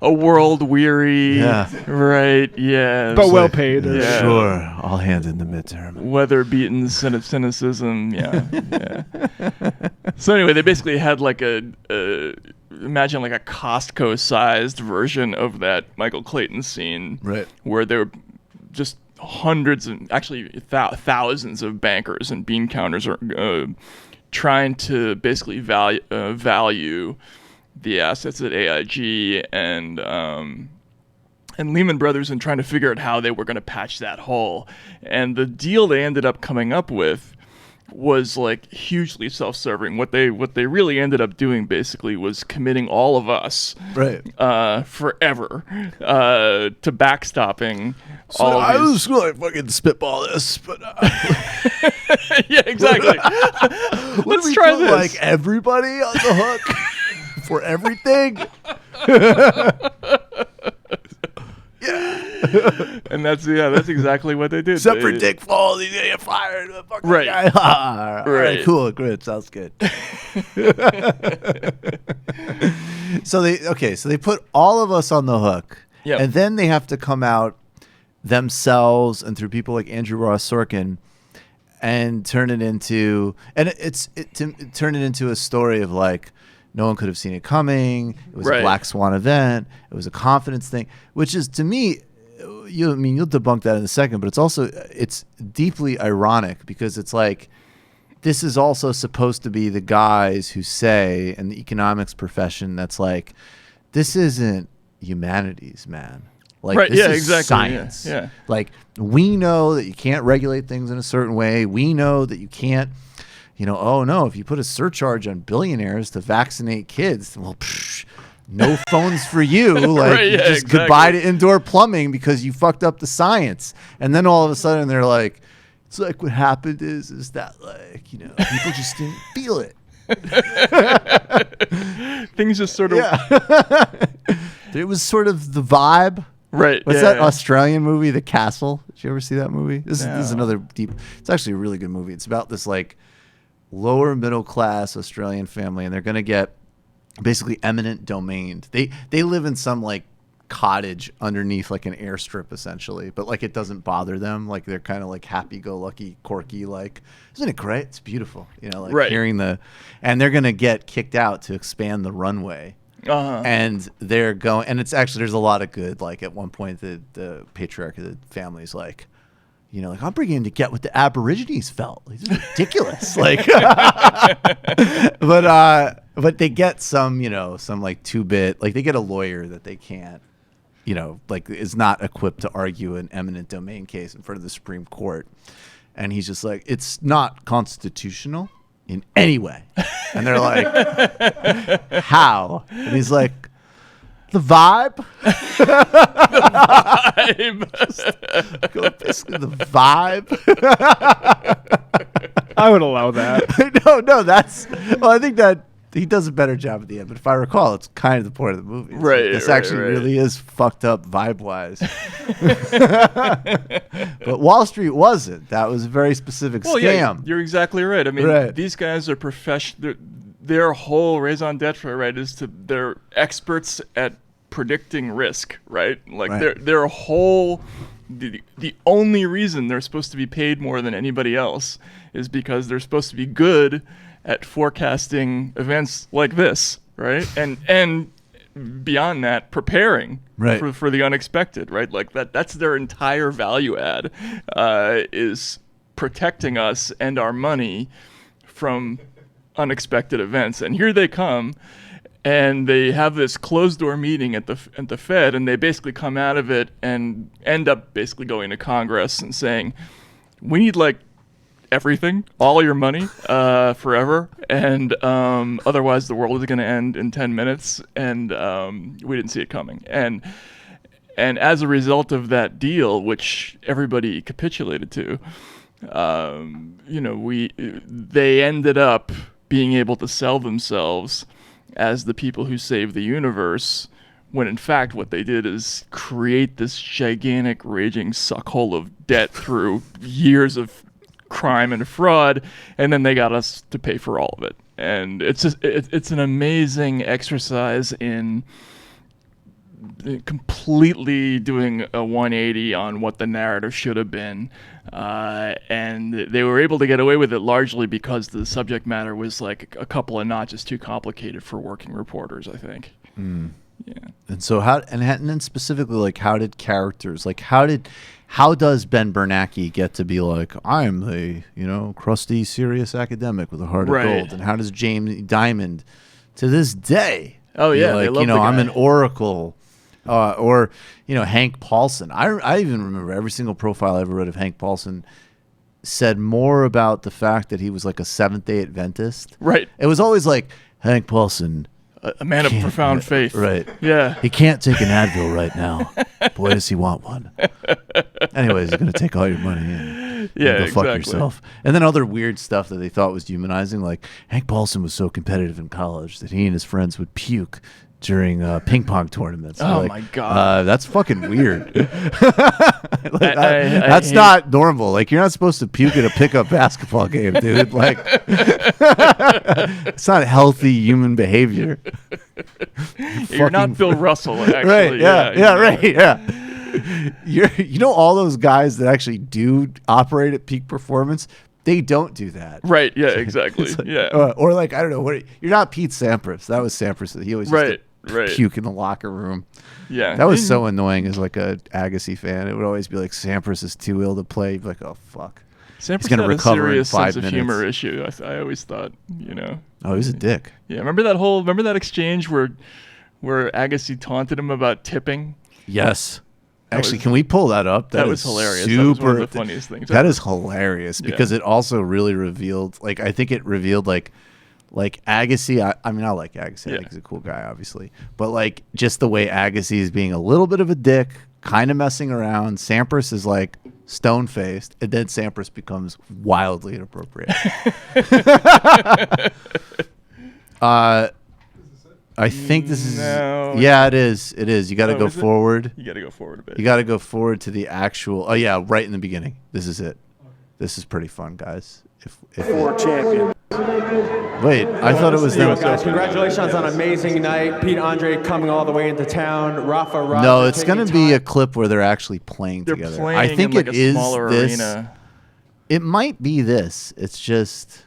A world weary, right? Yeah, but well paid. Yeah. Sure, all hands in the midterm. Weather beaten cynicism. Yeah. So anyway, they basically had imagine a Costco-sized version of that Michael Clayton scene, right? Where there were just hundreds and actually thousands of bankers and bean counters are trying to basically value the assets at AIG and Lehman Brothers and trying to figure out how they were going to patch that hole. And the deal they ended up coming up with was like hugely self-serving. What they really ended up doing basically was committing all of us forever to backstopping all of these. I was going to fucking spitball this, but yeah, exactly. Let's try this. Like everybody on the hook for everything. And that's exactly what they did. Except for Dick Falls, he's gonna get fired. Right. All right, cool, good, sounds good. So they put all of us on the hook, and then they have to come out themselves and through people like Andrew Ross Sorkin and turn it into a story of like, no one could have seen it coming. It was a black swan event. It was a confidence thing, which is, to me, you'll debunk that in a second, but it's deeply ironic because it's like, this is also supposed to be the guys who say in the economics profession that's like, this isn't humanities, man. Like, this is science. Yeah. Like, we know that you can't regulate things in a certain way. We know that you can't, oh no, if you put a surcharge on billionaires to vaccinate kids, well, no phones for you. Like, goodbye to indoor plumbing because you fucked up the science. And then all of a sudden they're like, it's like what happened is that, like, people just didn't feel it. Things just sort of. Yeah. It was sort of the vibe. Right. What's that Australian movie, The Castle? Did you ever see that movie? This is another deep. It's actually a really good movie. It's about this like lower middle class Australian family, and they're gonna get basically eminent domain. They live in some like cottage underneath like an airstrip essentially, but like it doesn't bother them. Like they're kind of like happy-go-lucky, quirky. Like, isn't it great? It's beautiful. Hearing and they're gonna get kicked out to expand the runway. And they're going, and it's actually, there's a lot of good. Like at one point, the patriarch of the family's like, like, I'm bringing him to get what the Aborigines felt. Like, this is ridiculous. Like, but they get some, some like 2-bit, like they get a lawyer that they can't, like is not equipped to argue an eminent domain case in front of the Supreme Court. And he's just like, it's not constitutional in any way. And they're like, how? And he's like, the vibe. Basically the vibe. I would allow that. No, I think that he does a better job at the end, but if I recall, it's kind of the point of the movie. This actually really is fucked up vibe-wise. But Wall Street wasn't. That was a very specific scam. Yeah, you're exactly right. I mean, these guys are professional. Their whole raison d'etre, right, is they're experts at predicting risk, right? Like their whole the only reason they're supposed to be paid more than anybody else is because they're supposed to be good at forecasting events like this, right? And beyond that, preparing for the unexpected, right? Like that's their entire value add, is protecting us and our money from unexpected events. And here they come, and they have this closed door meeting at the Fed, and they basically come out of it and end up basically going to Congress and saying, we need like everything, all your money, forever, and otherwise the world is going to end in 10 minutes, and we didn't see it coming. And as a result of that deal, which everybody capitulated to, they ended up being able to sell themselves as the people who saved the universe, when in fact what they did is create this gigantic raging suckhole of debt through years of crime and fraud, and then they got us to pay for all of it. And it's just it's an amazing exercise in completely doing a 180 on what the narrative should have been, and they were able to get away with it largely because the subject matter was like a couple of notches too complicated for working reporters, I think. Yeah. And so and then specifically, like, how did characters, like, how does Ben Bernanke get to be like, I'm the, crusty, serious academic with a heart of gold? And how does James Diamond, to this day, they love the guy. I'm an oracle Or, Hank Paulson. I even remember every single profile I ever read of Hank Paulson said more about the fact that he was like a Seventh-day Adventist. Right. It was always like, Hank Paulson. A man of profound faith. Right. Yeah. He can't take an Advil right now. Boy, does he want one. Anyways, he's going to take all your money and go fuck yourself. And then other weird stuff that they thought was humanizing, like Hank Paulson was so competitive in college that he and his friends would puke during ping pong tournaments. Oh, my God. That's fucking weird. That's not normal. Like, you're not supposed to puke at a pickup basketball game, dude. Like, it's not healthy human behavior. You're not Bill Russell, actually. Right, yeah. You know all those guys that actually do operate at peak performance, they don't do that. Right, yeah, exactly. Like, or like, I don't know, you're not Pete Sampras. That was Sampras. He always used to puke in the locker room. Yeah. That was so annoying as like a Agassi fan. It would always be like, Sampras is too ill to play. You'd be like, oh, fuck. Sampras He's going to recover in 5 minutes. sense of humor issue. I always thought, Oh, he was a dick. Yeah, remember that exchange where Agassi taunted him about tipping? Yes. Actually, can we pull that up? That was hilarious. Super, that was one of the funniest things. That is hilarious because it also really revealed, like, I think it revealed, like Agassi. I mean, I like Agassi. I think he's a cool guy, obviously. But, like, just the way Agassi is being a little bit of a dick, kind of messing around. Sampras is, like, stone-faced, and then Sampras becomes wildly inappropriate. I think this is... No. Yeah, it is. It is. You got to go forward. You got to go forward a bit. You got to go forward to the actual... Oh, yeah, right in the beginning. This is it. This is pretty fun, guys. If 4 champions. Wait, I thought it was them. Guys, congratulations on an amazing night. Pete Andre coming all the way into town. Rafa Roger. No, it's going to be a clip where they're actually playing together. Playing I think in like it a is smaller this. Arena. It might be this. It's just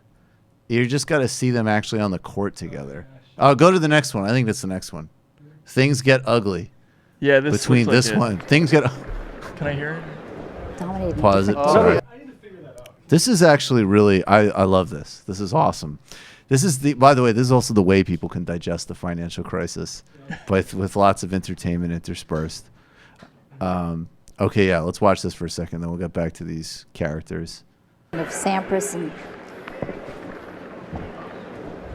you just got to see them actually on the court together. Oh, go to the next one. I think that's the next one. Things get ugly. Yeah, this between looks like this one. Things get. Can I hear it? Pause it. Sorry. This is actually really. I love this. This is awesome. This is by the way, this is also the way people can digest the financial crisis, with lots of entertainment interspersed. Okay, yeah, let's watch this for a second, then we'll get back to these characters. Of Sampras and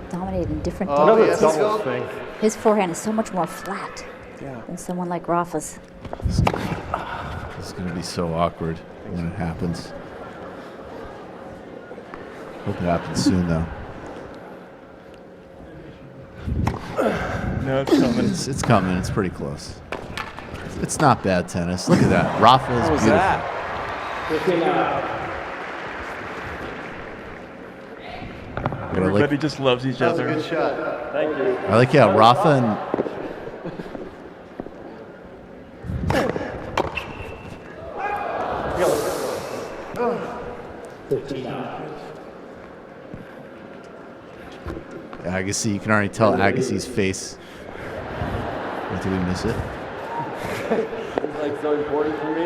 dominating different doubles thing. His forehand is so much more flat than someone like Rafa's. This is going to be so awkward when it happens. Hope it happens soon, though. No, it's coming. It's coming. It's pretty close. It's not bad tennis. Look at that. Rafa is beautiful. Everybody just loves each other. That was a good shot. Thank you. I like Rafa and Agassi. You can already tell Agassi's face. Or did we miss it? It's like so important for me.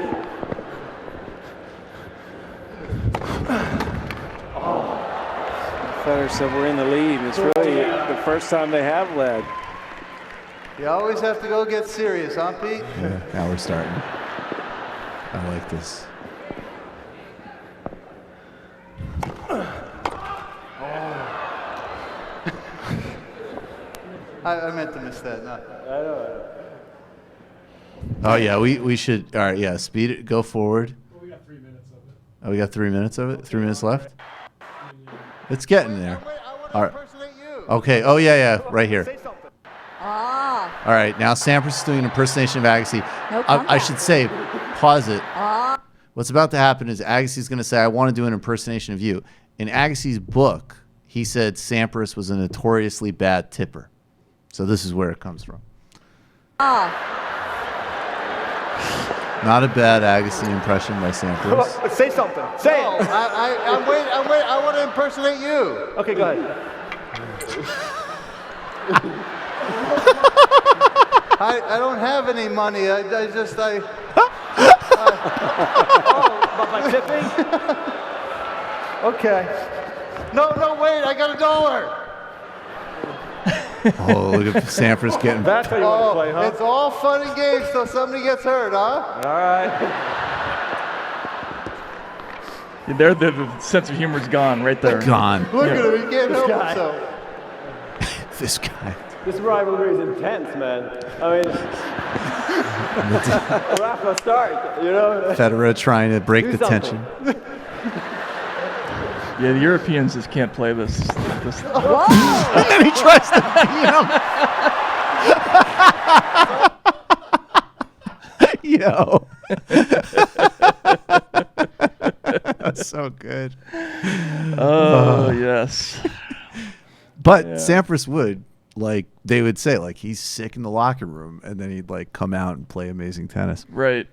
Federer said we're in the lead. It's really the first time they have led. You always have to go get serious, huh, Pete? Yeah, now we're starting. I like this. I meant to miss that. No. I know. Oh yeah, we should. All right, yeah, speed it. Go forward. Well, we got 3 minutes of it. Oh, we got 3 minutes of it. 3 minutes left. It's getting there. All right. Okay. Oh yeah, right here. Ah. All right. Now Sampras is doing an impersonation of Agassi. No I should say, pause it. What's about to happen is Agassi's going to say, "I want to do an impersonation of you." In Agassi's book, he said Sampras was a notoriously bad tipper. So this is where it comes from. Not a bad Agassi impression by Sampras. Say something. Say it. I'm waiting. I want to impersonate you. Okay, go ahead. I don't have any money. I But by tipping? Okay. No, wait. I got $1. Oh, look at Sampras getting. That's how you want to play, huh? It's all fun and games till somebody gets hurt, huh? All right. There, the sense of humor's gone right there. Gone. Look at him, he can't help guy. himself. This guy. This rivalry is intense, man. I mean, Rafa, start. You know. Federer trying to break Do the something. tension. Yeah, the Europeans just can't play this. And then he tries to beat him. Yo. That's so good. Oh, yes. But Yeah. Sampras would, like, they would say, like, he's sick in the locker room, and then he'd, like, come out and play amazing tennis. Right.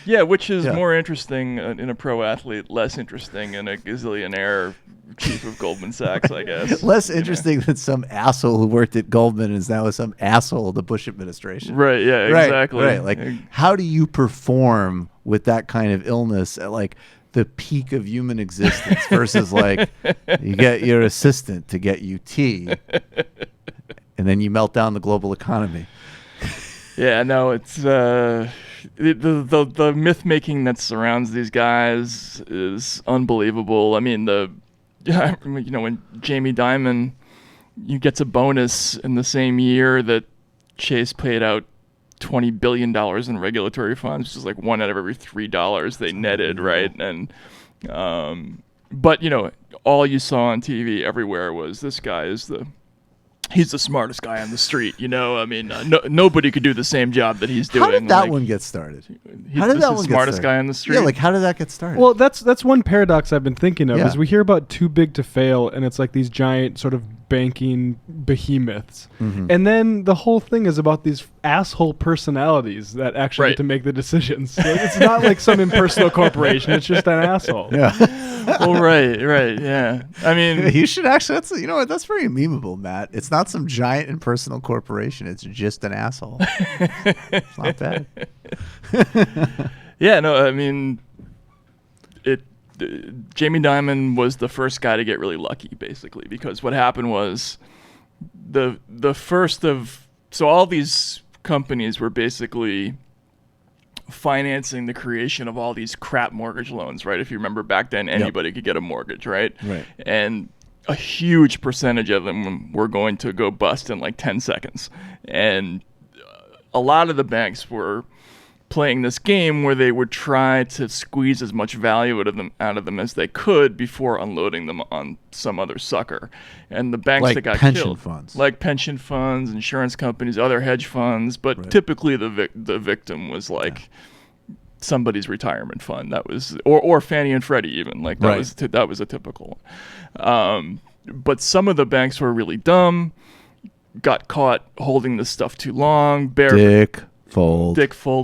Yeah, which is more interesting in a pro athlete, less interesting in a gazillionaire chief of Goldman Sachs, I guess. Less interesting than some asshole who worked at Goldman and is now some asshole of the Bush administration. Right, yeah, exactly. Right. Like, how do you perform with that kind of illness at, like, the peak of human existence versus, like, you get your assistant to get you tea, and then you melt down the global economy. Yeah, no, it's the myth making that surrounds these guys is unbelievable. I mean, when Jamie Dimon gets a bonus in the same year that Chase paid out $20 billion in regulatory funds, which is like $1 out of every $3 they netted, right? And but all you saw on TV everywhere was this guy is he's the smartest guy on the street. I mean, nobody could do the same job that he's doing. How did that one get started? How did that one get smartest started? guy on the street? Yeah, like, how did that get started? Well, that's one paradox I've been thinking of. Yeah. Is we hear about too big to fail, and it's like these giant sort of banking behemoths, and then the whole thing is about these asshole personalities that actually get to make the decisions. So it's not like some impersonal corporation; it's just an asshole. Yeah. Well, right, yeah. I mean, you should actually. That's very memeable, Matt. It's not some giant impersonal corporation. It's just an asshole. It's not bad. Yeah, no, I mean, Jamie Dimon was the first guy to get really lucky, basically, because what happened was the first of all these companies were basically financing the creation of all these crap mortgage loans, right? If you remember back then, anybody could get a mortgage, right? Right. And a huge percentage of them were going to go bust in like 10 seconds. And a lot of the banks were playing this game where they would try to squeeze as much value out of them as they could before unloading them on some other sucker. And the banks that got killed, like pension funds, insurance companies, other hedge funds, but typically the victim was like somebody's retirement fund. That was or Fannie and Freddie even, like that was a typical. But some of the banks were really dumb, got caught holding this stuff too long. Dick Fold,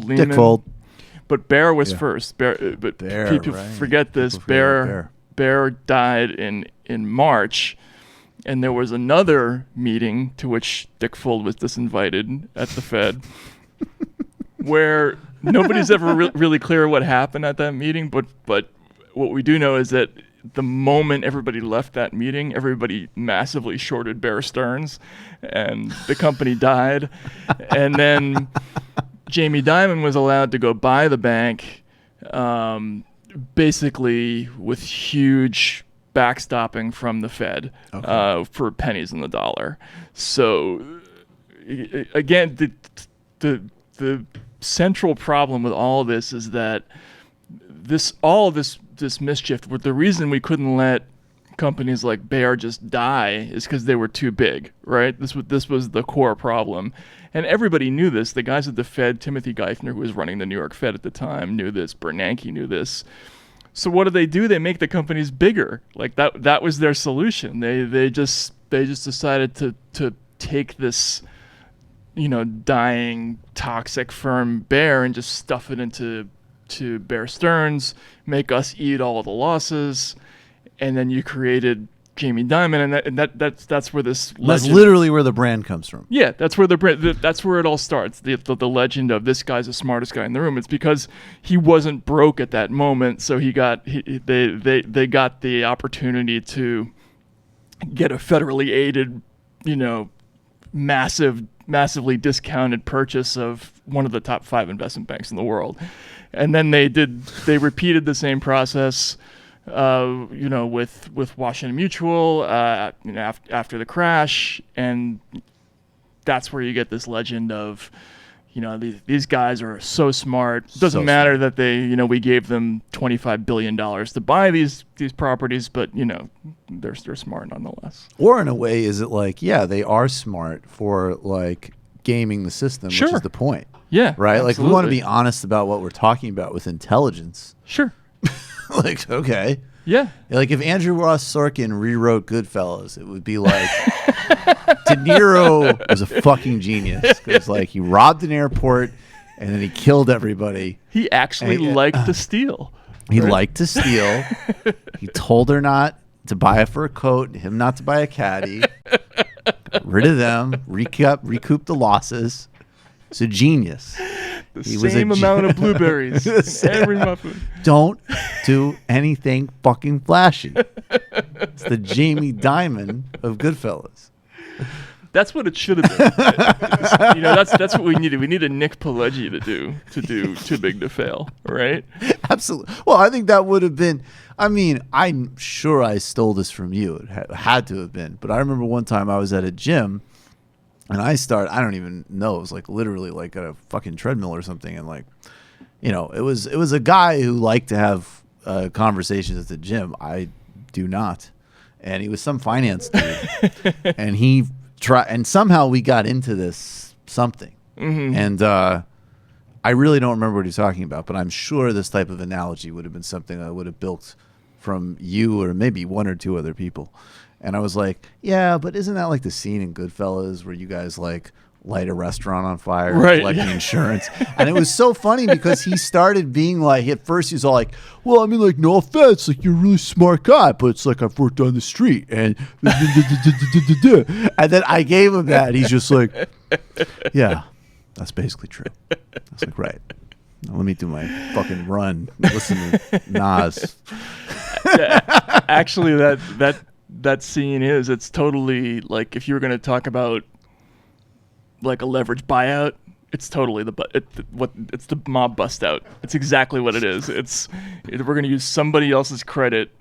Lehman. But Bear was first. Bear people forget this. Bear died in March, and there was another meeting to which Dick Fold was disinvited at the Fed, where nobody's ever really clear what happened at that meeting. But what we do know is that the moment everybody left that meeting, everybody massively shorted Bear Stearns, and the company died. And then Jamie Dimon was allowed to go buy the bank, basically with huge backstopping from the Fed for pennies in the dollar. So again, the central problem with all of this is that all of this mischief, the reason we couldn't let companies like Bear just die is because they were too big, right? This was the core problem. And everybody knew this. The guys at the Fed, Timothy Geithner, who was running the New York Fed at the time, knew this. Bernanke knew this. So what do? They make the companies bigger. Like that was their solution. They just decided to take this, dying toxic firm Bear and just stuff it into Bear Stearns, make us eat all of the losses, and then you created Jamie Dimon, and that's where this legend, that's literally where the brand comes from. Yeah, that's where that's where it all starts. The legend of this guy's the smartest guy in the room. It's because he wasn't broke at that moment, so they got the opportunity to get a federally aided, massively discounted purchase of one of the top 5 investment banks in the world. And then they repeated the same process, with Washington Mutual, after the crash. And that's where you get this legend of, these guys are so smart. It doesn't matter that we gave them $25 billion to buy these properties, but they're smart nonetheless. Or in a way, is it like, yeah, they are smart for like gaming the system, which is the point. Yeah, right. Absolutely. Like we want to be honest about what we're talking about with intelligence. Sure. Like, okay. Yeah. Like if Andrew Ross Sorkin rewrote Goodfellas, it would be like De Niro was a fucking genius because like he robbed an airport and then he killed everybody. He actually liked to steal. He liked to steal. He told her not to buy it for a coat, him not to buy a caddy. Got rid of them, recoup the losses. It's a genius. The same amount of blueberries in every muffin. Don't do anything fucking flashy. It's the Jamie Dimon of Goodfellas. That's what it should have been. That's what we needed. We need a Nick Pileggi to do Too Big to Fail, right? Absolutely. Well, I think that would have been. I mean, I'm sure I stole this from you. It had to have been. But I remember one time I was at a gym. And I don't even know, it was like literally like at a fucking treadmill or something. And like, it was a guy who liked to have conversations at the gym. I do not. And he was some finance dude. And he tried, and somehow we got into this something. Mm-hmm. And I really don't remember what he's talking about, but I'm sure this type of analogy would have been something I would have built from you or maybe one or two other people. And I was like, yeah, but isn't that like the scene in Goodfellas where you guys like light a restaurant on fire, collecting insurance? And it was so funny because he started being like, at first he was all like, well, I mean, like, no offense, like you're a really smart guy, but it's like I've worked on the street. And and then I gave him that. And he's just like, yeah, that's basically true. I was like, right. Now let me do my fucking run. Listen to Nas. Actually, that scene it's totally like if you were going to talk about like a leverage buyout, it's totally it's the mob bust out. It's exactly what it is. We're going to use somebody else's credit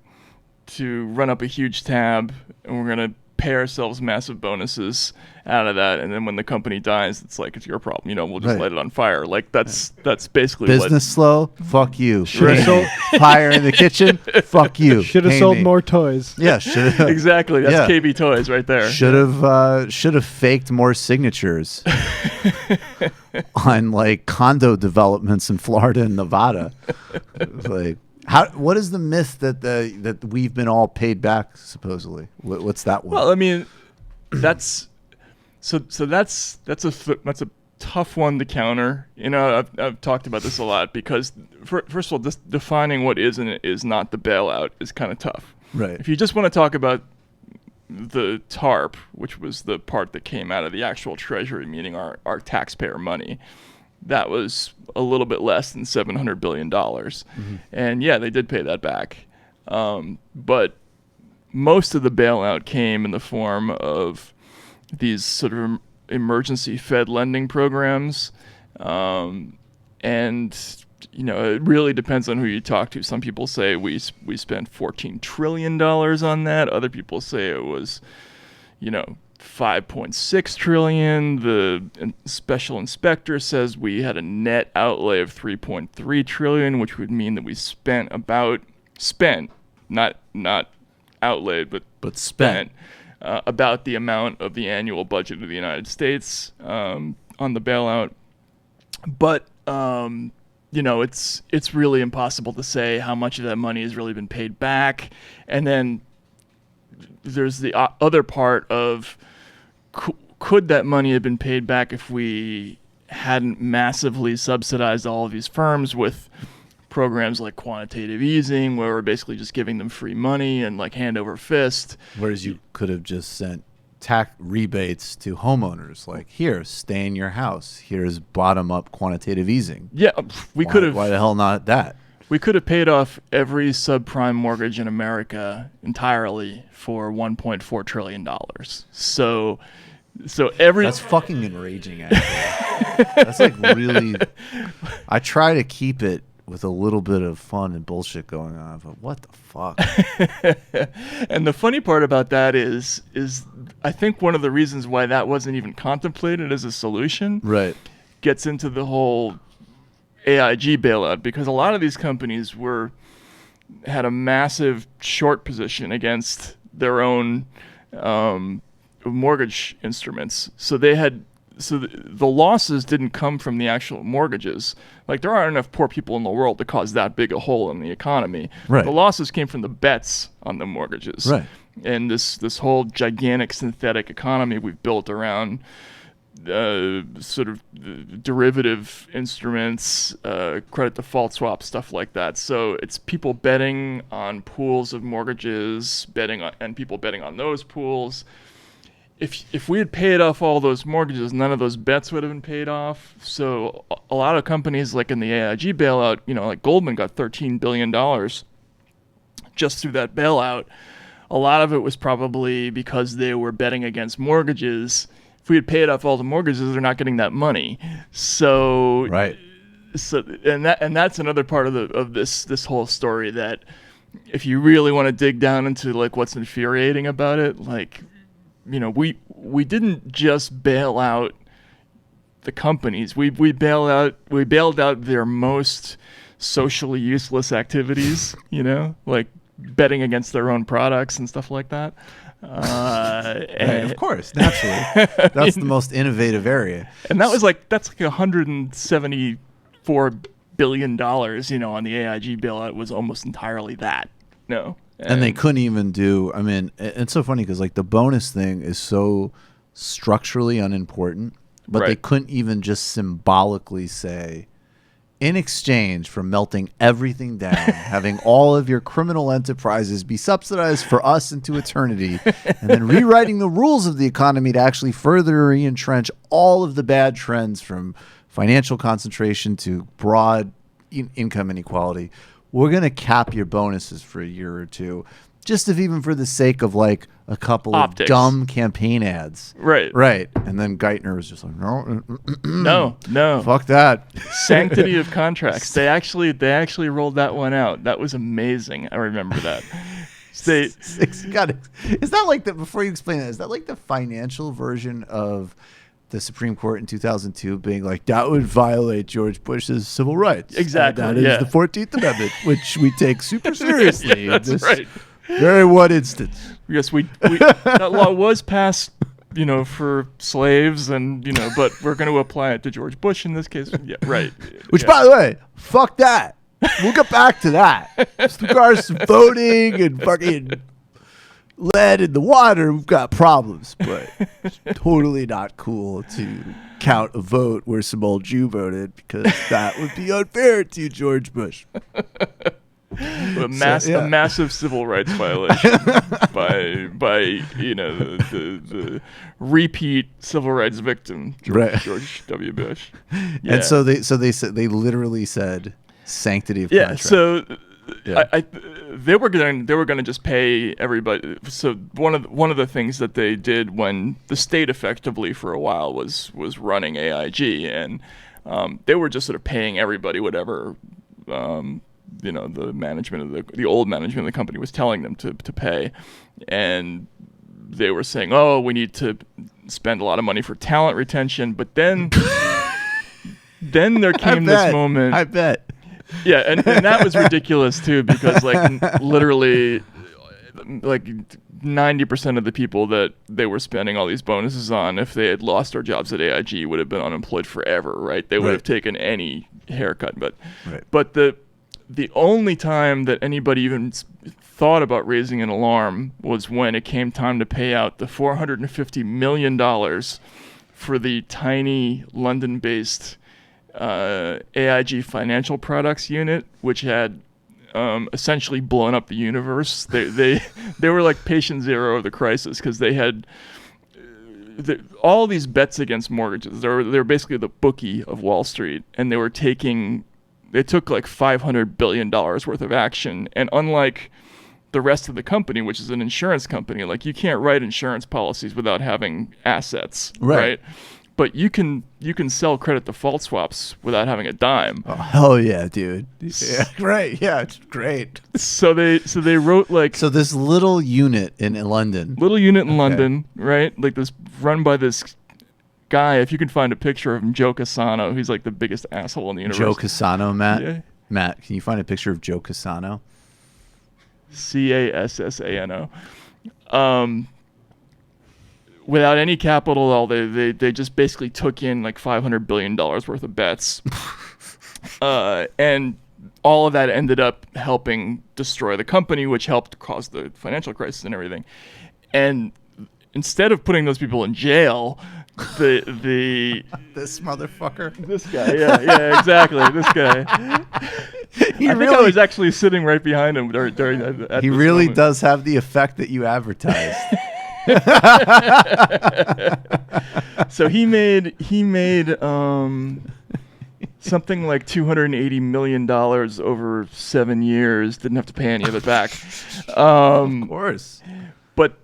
to run up a huge tab, and we're going to pay ourselves massive bonuses out of that, and then when the company dies, it's like it's your problem. We'll just light it on fire. Like that's basically business slow. Fuck you. Fire in the kitchen. Fuck you. Should have sold more toys. Yeah, should have. Exactly. That's KB Toys right there. Should have faked more signatures on like condo developments in Florida and Nevada. Like. What is the myth that we've been all paid back supposedly? What's that one? Well, I mean, that's a tough one to counter. I've talked about this a lot because first of all, just defining what is and is not the bailout is kind of tough. Right. If you just want to talk about the TARP, which was the part that came out of the actual Treasury, meaning our taxpayer money. That was a little bit less than $700 billion. Mm-hmm. And yeah, they did pay that back. But most of the bailout came in the form of these sort of emergency Fed lending programs. And, it really depends on who you talk to. Some people say we spent $14 trillion on that. Other people say it was, 5.6 trillion. The special inspector says we had a net outlay of 3.3 trillion, which would mean that we not outlaid, but spent about the amount of the annual budget of the United States on the bailout. But it's really impossible to say how much of that money has really been paid back. And then there's the other part of could that money have been paid back if we hadn't massively subsidized all of these firms with programs like quantitative easing, where we're basically just giving them free money and like hand over fist. Whereas you could have just sent tax rebates to homeowners, like, here, stay in your house. Here's bottom-up quantitative easing. Yeah, we could have. Why the hell not that? We could have paid off every subprime mortgage in America entirely for $1.4 trillion. So So that's fucking enraging. Actually, that's like really. I try to keep it with a little bit of fun and bullshit going on, but what the fuck? And the funny part about that is I think one of the reasons why that wasn't even contemplated as a solution, right, gets into the whole AIG bailout, because a lot of these companies had a massive short position against their own mortgage instruments. So the losses didn't come from the actual mortgages. Like, there aren't enough poor people in the world to cause that big a hole in the economy. Right. The losses came from the bets on the mortgages. Right. And this whole gigantic synthetic economy we've built around sort of derivative instruments, credit default swaps, stuff like that. So it's people betting on pools of mortgages, and people betting on those pools. If we had paid off all those mortgages, none of those bets would have been paid off. So a lot of companies, like in the AIG bailout, like Goldman got $13 billion just through that bailout. A lot of it was probably because they were betting against mortgages. If we had paid off all the mortgages, they're not getting that money. So right. So and that's another part of this whole story, that if you really want to dig down into like what's infuriating about it, like, we didn't just bail out the companies. We bailed out their most socially useless activities, like betting against their own products and stuff like that. Right, of course, naturally. That's the most innovative area. And that's like $174 billion, on the AIG bailout was almost entirely that. No. And they couldn't even do, it's so funny because like the bonus thing is so structurally unimportant, but right. They couldn't even just symbolically say, in exchange for melting everything down, having all of your criminal enterprises be subsidized for us into eternity, and then rewriting the rules of the economy to actually further re-entrench all of the bad trends from financial concentration to broad income inequality. We're going to cap your bonuses for a year or two, just even for the sake of like a couple Optics. Of dumb campaign ads. Right. Right. And then Geithner was just like, no. Fuck that. Sanctity of contracts. They actually rolled that one out. That was amazing. I remember that. Is that like before you explain that, is that like the financial version of the Supreme Court in 2002 being like, that would violate George Bush's civil rights? Exactly. And that is the 14th Amendment, which we take super seriously. Yeah, that's right. Very one instance. Yes, that law was passed, for slaves, and but we're going to apply it to George Bush in this case. Yeah, right. Which, by the way, fuck that. We'll get back to that. With regards to voting and fucking lead in the water, we've got problems, but it's totally not cool to count a vote where some old Jew voted, because that would be unfair to George Bush. A massive civil rights violation by the repeat civil rights victim, George W. Bush. Yeah. And so they literally said sanctity of contract. So they were going to just pay everybody. So one of the things that they did when the state effectively for a while was running AIG, and they were just sort of paying everybody whatever the management of the old management of the company was telling them to pay, and they were saying, oh, we need to spend a lot of money for talent retention, but then there came this moment. I bet. Yeah, and that was ridiculous too, because literally 90% of the people that they were spending all these bonuses on, if they had lost their jobs at AIG, would have been unemployed forever, right? They would have taken any haircut, but the only time that anybody even thought about raising an alarm was when it came time to pay out the $450 million for the tiny London-based AIG financial products unit, which had essentially blown up the universe. They were like patient zero of the crisis, because they had all these bets against mortgages. They were basically the bookie of Wall Street, and they took like $500 billion worth of action. And unlike the rest of the company, which is an insurance company. Like, you can't write insurance policies without having assets, right? But you can sell credit default swaps without having a dime. Oh, hell yeah, dude. Yeah, great. Yeah, it's great. So they wrote like... So this little unit in London. London, right? Like this, run by this guy. If you can find a picture of him, Joe Cassano. He's like the biggest asshole in the universe. Joe Cassano, Matt? Yeah. Matt, can you find a picture of Joe Cassano? Cassano. Without any capital at all, they just basically took in like $500 billion worth of bets. And all of that ended up helping destroy the company, which helped cause the financial crisis and everything. And instead of putting those people in jail, this motherfucker, this guy, yeah, exactly, this guy. I was actually sitting right behind him during that. He really does have the effect that you advertised. So he made something like $280 million over 7 years. Didn't have to pay any of it back. Of course. But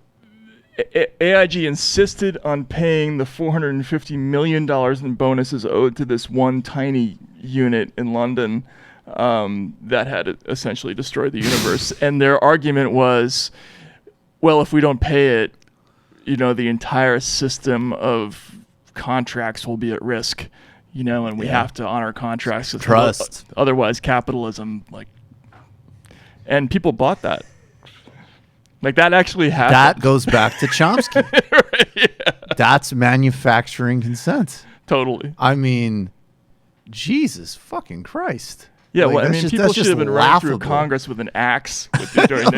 AIG insisted on paying the $450 million in bonuses owed to this one tiny unit in London that had essentially destroyed the universe. And their argument was, well, if we don't pay it, the entire system of contracts will be at risk, and we have to honor contracts. Trust. Otherwise, capitalism, and people bought that. Like, that actually happened. That goes back to Chomsky. Right, yeah. That's manufacturing consent. Totally. I mean, Jesus fucking Christ. Yeah, people should have been running through Congress with an axe during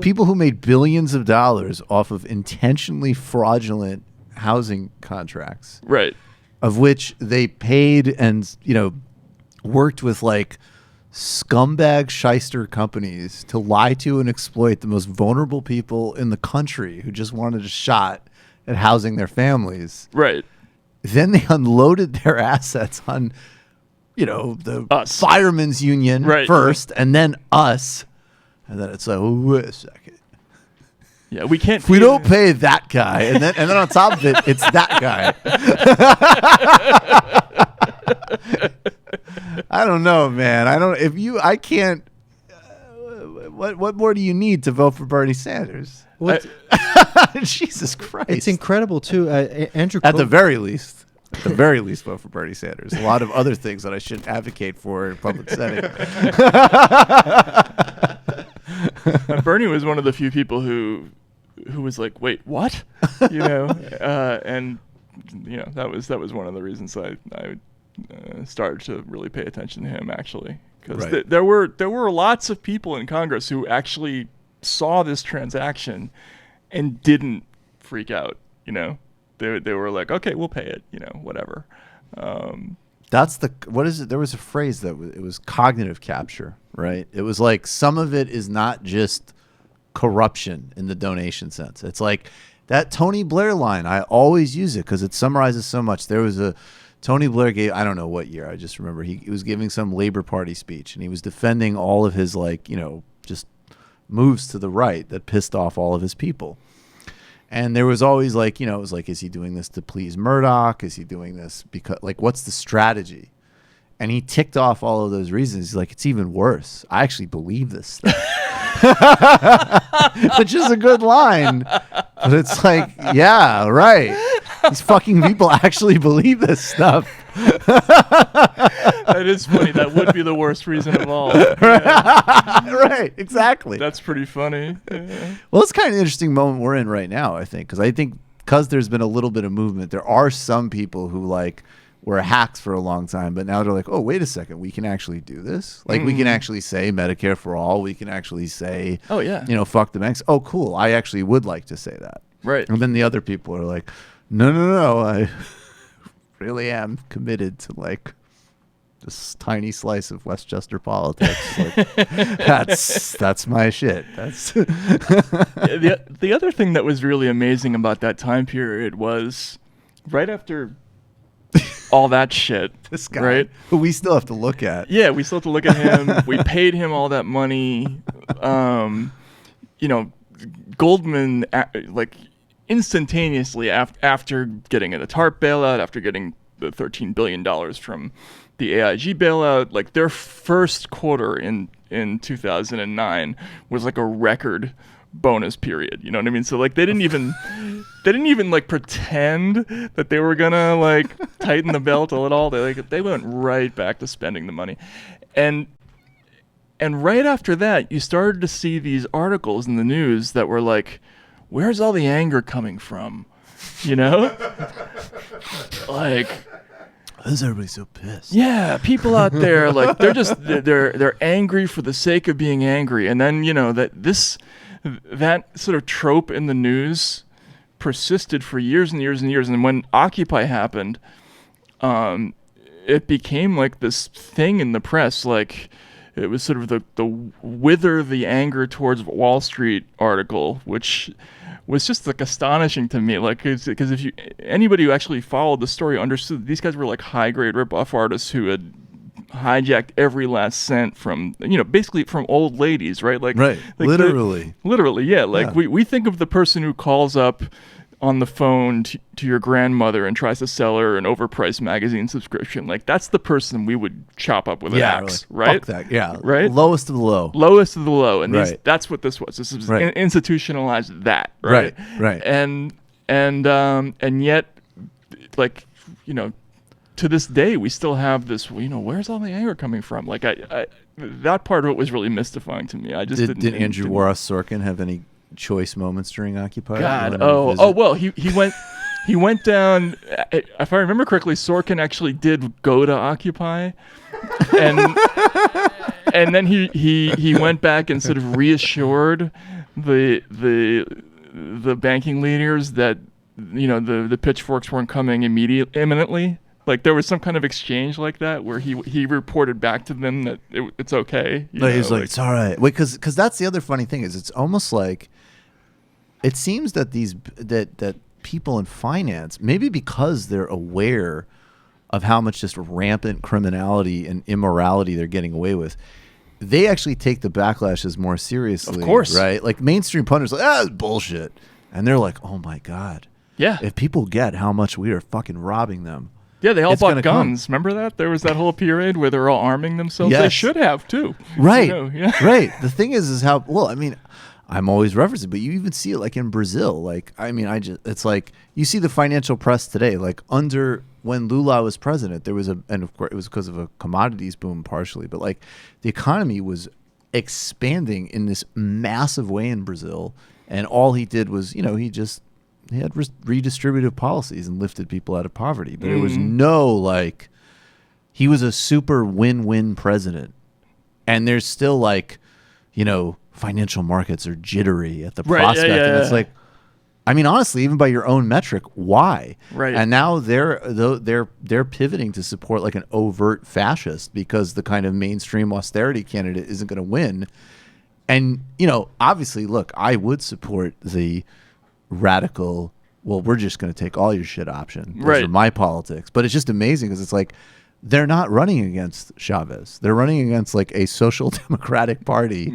people who made billions of dollars off of intentionally fraudulent housing contracts, right? Of which they paid and worked with like scumbag shyster companies to lie to and exploit the most vulnerable people in the country who just wanted a shot at housing their families. Right. Then they unloaded their assets on, the firemen's union first, and then us. And then it's like, wait a second. Yeah, we can't. If we don't pay that guy, and then on top of it, it's that guy. I don't know, man. I can't. What more do you need to vote for Bernie Sanders? Jesus Christ! It's incredible too. Andrew. At the very least, vote for Bernie Sanders. A lot of other things that I shouldn't advocate for in public setting. Bernie was one of the few people who was like, wait, what? And that was one of the reasons I started to really pay attention to him, actually, because there were lots of people in Congress who actually saw this transaction and didn't freak out. They were like, okay, we'll pay it, whatever. What is it? There was a phrase it was cognitive capture, right? It was like, some of it is not just corruption in the donation sense. It's like that Tony Blair line. I always use it because it summarizes so much. There was Tony Blair gave, I don't know what year, I just remember he was giving some Labor Party speech, and he was defending all of his just moves to the right that pissed off all of his people. And there was always it was like, is he doing this to please Murdoch? Is he doing this because, what's the strategy? And he ticked off all of those reasons. He's like, it's even worse. I actually believe this stuff. Which is a good line. But it's like, yeah, right. These fucking people actually believe this stuff. That is funny. That would be the worst reason of all. Yeah. Right, exactly. That's pretty funny. Yeah. Well, it's kind of an interesting moment we're in right now, I think, because there's been a little bit of movement. There are some people who were hacks for a long time, but now they're like, oh, wait a second, we can actually do this. We can actually say Medicare for all. We can actually say, oh yeah, fuck the banks. Oh, cool. I actually would like to say that. Right. And then the other people are like, no, I really am committed to this tiny slice of Westchester politics. That's my shit. That's the other thing that was really amazing about that time period was right after all that shit. This guy, right? Who we still have to look at. Yeah, we still have to look at him. We paid him all that money. Goldman, like instantaneously after getting a TARP bailout, after getting the $13 billion from the AIG bailout, like their first quarter in 2009 was like a record bonus period. You know what I mean? So like they didn't even like pretend that they were gonna like tighten the belt at all. They went right back to spending the money, and right after that, you started to see these articles in the news that were like, "Where's all the anger coming from?" You know, like. Why is everybody so pissed? Yeah, people out there like they're angry for the sake of being angry, and then that sort of trope in the news persisted for years and years and years. And when Occupy happened, it became like this thing in the press, like it was sort of the wither the anger towards Wall Street article, which was just like astonishing to me, like because if anybody who actually followed the story understood these guys were like high grade ripoff artists who had hijacked every last cent from basically from old ladies, right? Like literally, yeah. Like we think of the person who calls up on the phone to your grandmother and tries to sell her an overpriced magazine subscription. Like that's the person we would chop up with an axe, right? Fuck that, yeah. Right? Lowest of the low. Lowest of the low. And right. That's what this was. This was institutionalized that, right? Right. And yet, like, to this day, we still have this, where's all the anger coming from? Like I that part of it was really mystifying to me. I just did Andrew Warren Sorkin have any choice moments during Occupy? God, well, he went down. If I remember correctly, Sorkin actually did go to Occupy, and then he went back and sort of reassured the banking leaders that the pitchforks weren't coming imminently. Like there was some kind of exchange like that where he reported back to them that it's okay. He's like, it's all right. Wait, because that's the other funny thing is it's almost like it seems that that people in finance, maybe because they're aware of how much just rampant criminality and immorality they're getting away with, they actually take the backlashes more seriously. Of course, right? Like mainstream pundits, like it's bullshit, and they're like, oh my god, yeah. If people get how much we are fucking robbing them. Yeah, they all bought guns. Remember that? There was that whole period where they're all arming themselves. Yes. They should have too. Right. Yeah. Right. The thing is how I'm always referencing, but you even see it like in Brazil. Like, it's like you see the financial press today, like when Lula was president, there was and of course it was because of a commodities boom partially, but like the economy was expanding in this massive way in Brazil. And all he did was, he had redistributive policies and lifted people out of poverty. But there was no, he was a super win-win president. And there's still, financial markets are jittery at the prospect. Yeah. And it's like, honestly, even by your own metric, why? Right. And now they're pivoting to support, an overt fascist because the kind of mainstream austerity candidate isn't going to win. And, obviously, look, I would support the radical, we're just going to take all your shit option. Those are my politics. But it's just amazing because it's like they're not running against Chavez. They're running against a social democratic party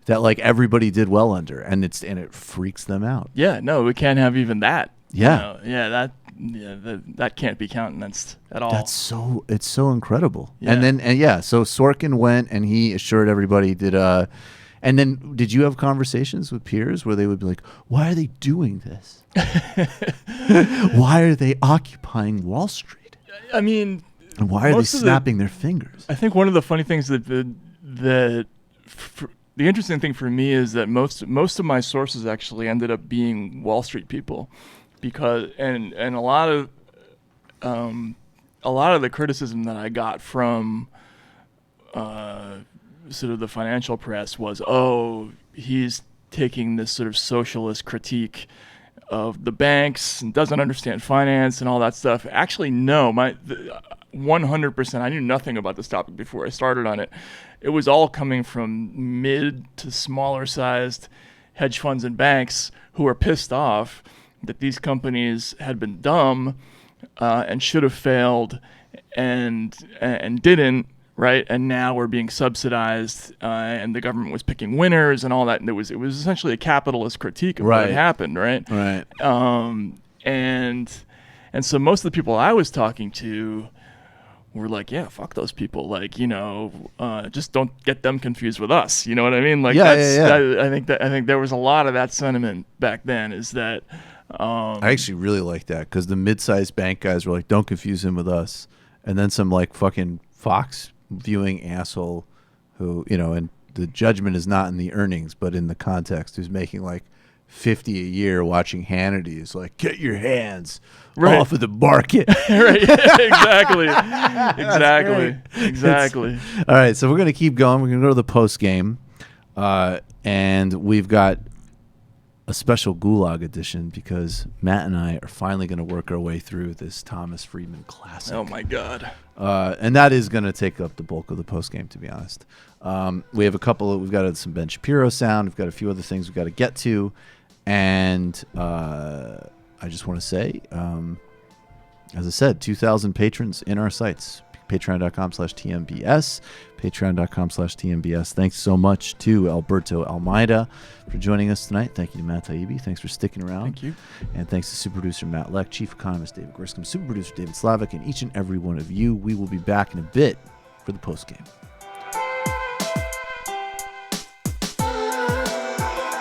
that everybody did well under, and it freaks them out. Yeah, no, we can't have even that. Yeah. That can't be countenanced at all. It's so incredible. Yeah. So Sorkin went and he assured everybody that and then did you have conversations with peers where they would be like, why are they doing this? Why are they occupying Wall Street? And why are they snapping their fingers? I think one of the funny things that the interesting thing for me is that most of my sources actually ended up being Wall Street people, because and a lot of the criticism that I got from sort of the financial press was, he's taking this sort of socialist critique of the banks and doesn't understand finance and all that stuff. Actually, no, 100%. I knew nothing about this topic before I started on it. It was all coming from mid to smaller sized hedge funds and banks who were pissed off that these companies had been dumb and should have failed, and didn't, right? And now we're being subsidized, and the government was picking winners and all that. And it was essentially a capitalist critique of what had happened, right? Right. And so most of the people I was talking to were like, yeah, fuck those people. Like, just don't get them confused with us. You know what I mean? Like, I think there was a lot of that sentiment back then. Is that I actually really like that, because the mid-sized bank guys were like, don't confuse him with us. And then some like fucking Fox viewing asshole who, and the judgment is not in the earnings, but in the context, who's making like 50 a year watching Hannity is like, get your hands off of the market. Right. Exactly. All right. So we're going to keep going. We're going to go to the post game. And we've got a special Gulag edition, because Matt and I are finally going to work our way through this Thomas Friedman classic. Oh my God. And that is going to take up the bulk of the post game, to be honest. We have we've got some Ben Shapiro sound. We've got a few other things we've got to get to. And I just want to say, as I said, 2,000 patrons in our sites. Patreon.com/TMBS. Patreon.com/TMBS. Thanks so much to Alberto Almeida for joining us tonight. Thank you to Matt Taibbi. Thanks for sticking around. Thank you. And thanks to super producer Matt Leck, chief economist David Griscom, super producer David Slavic, and each and every one of you. We will be back in a bit for the post game.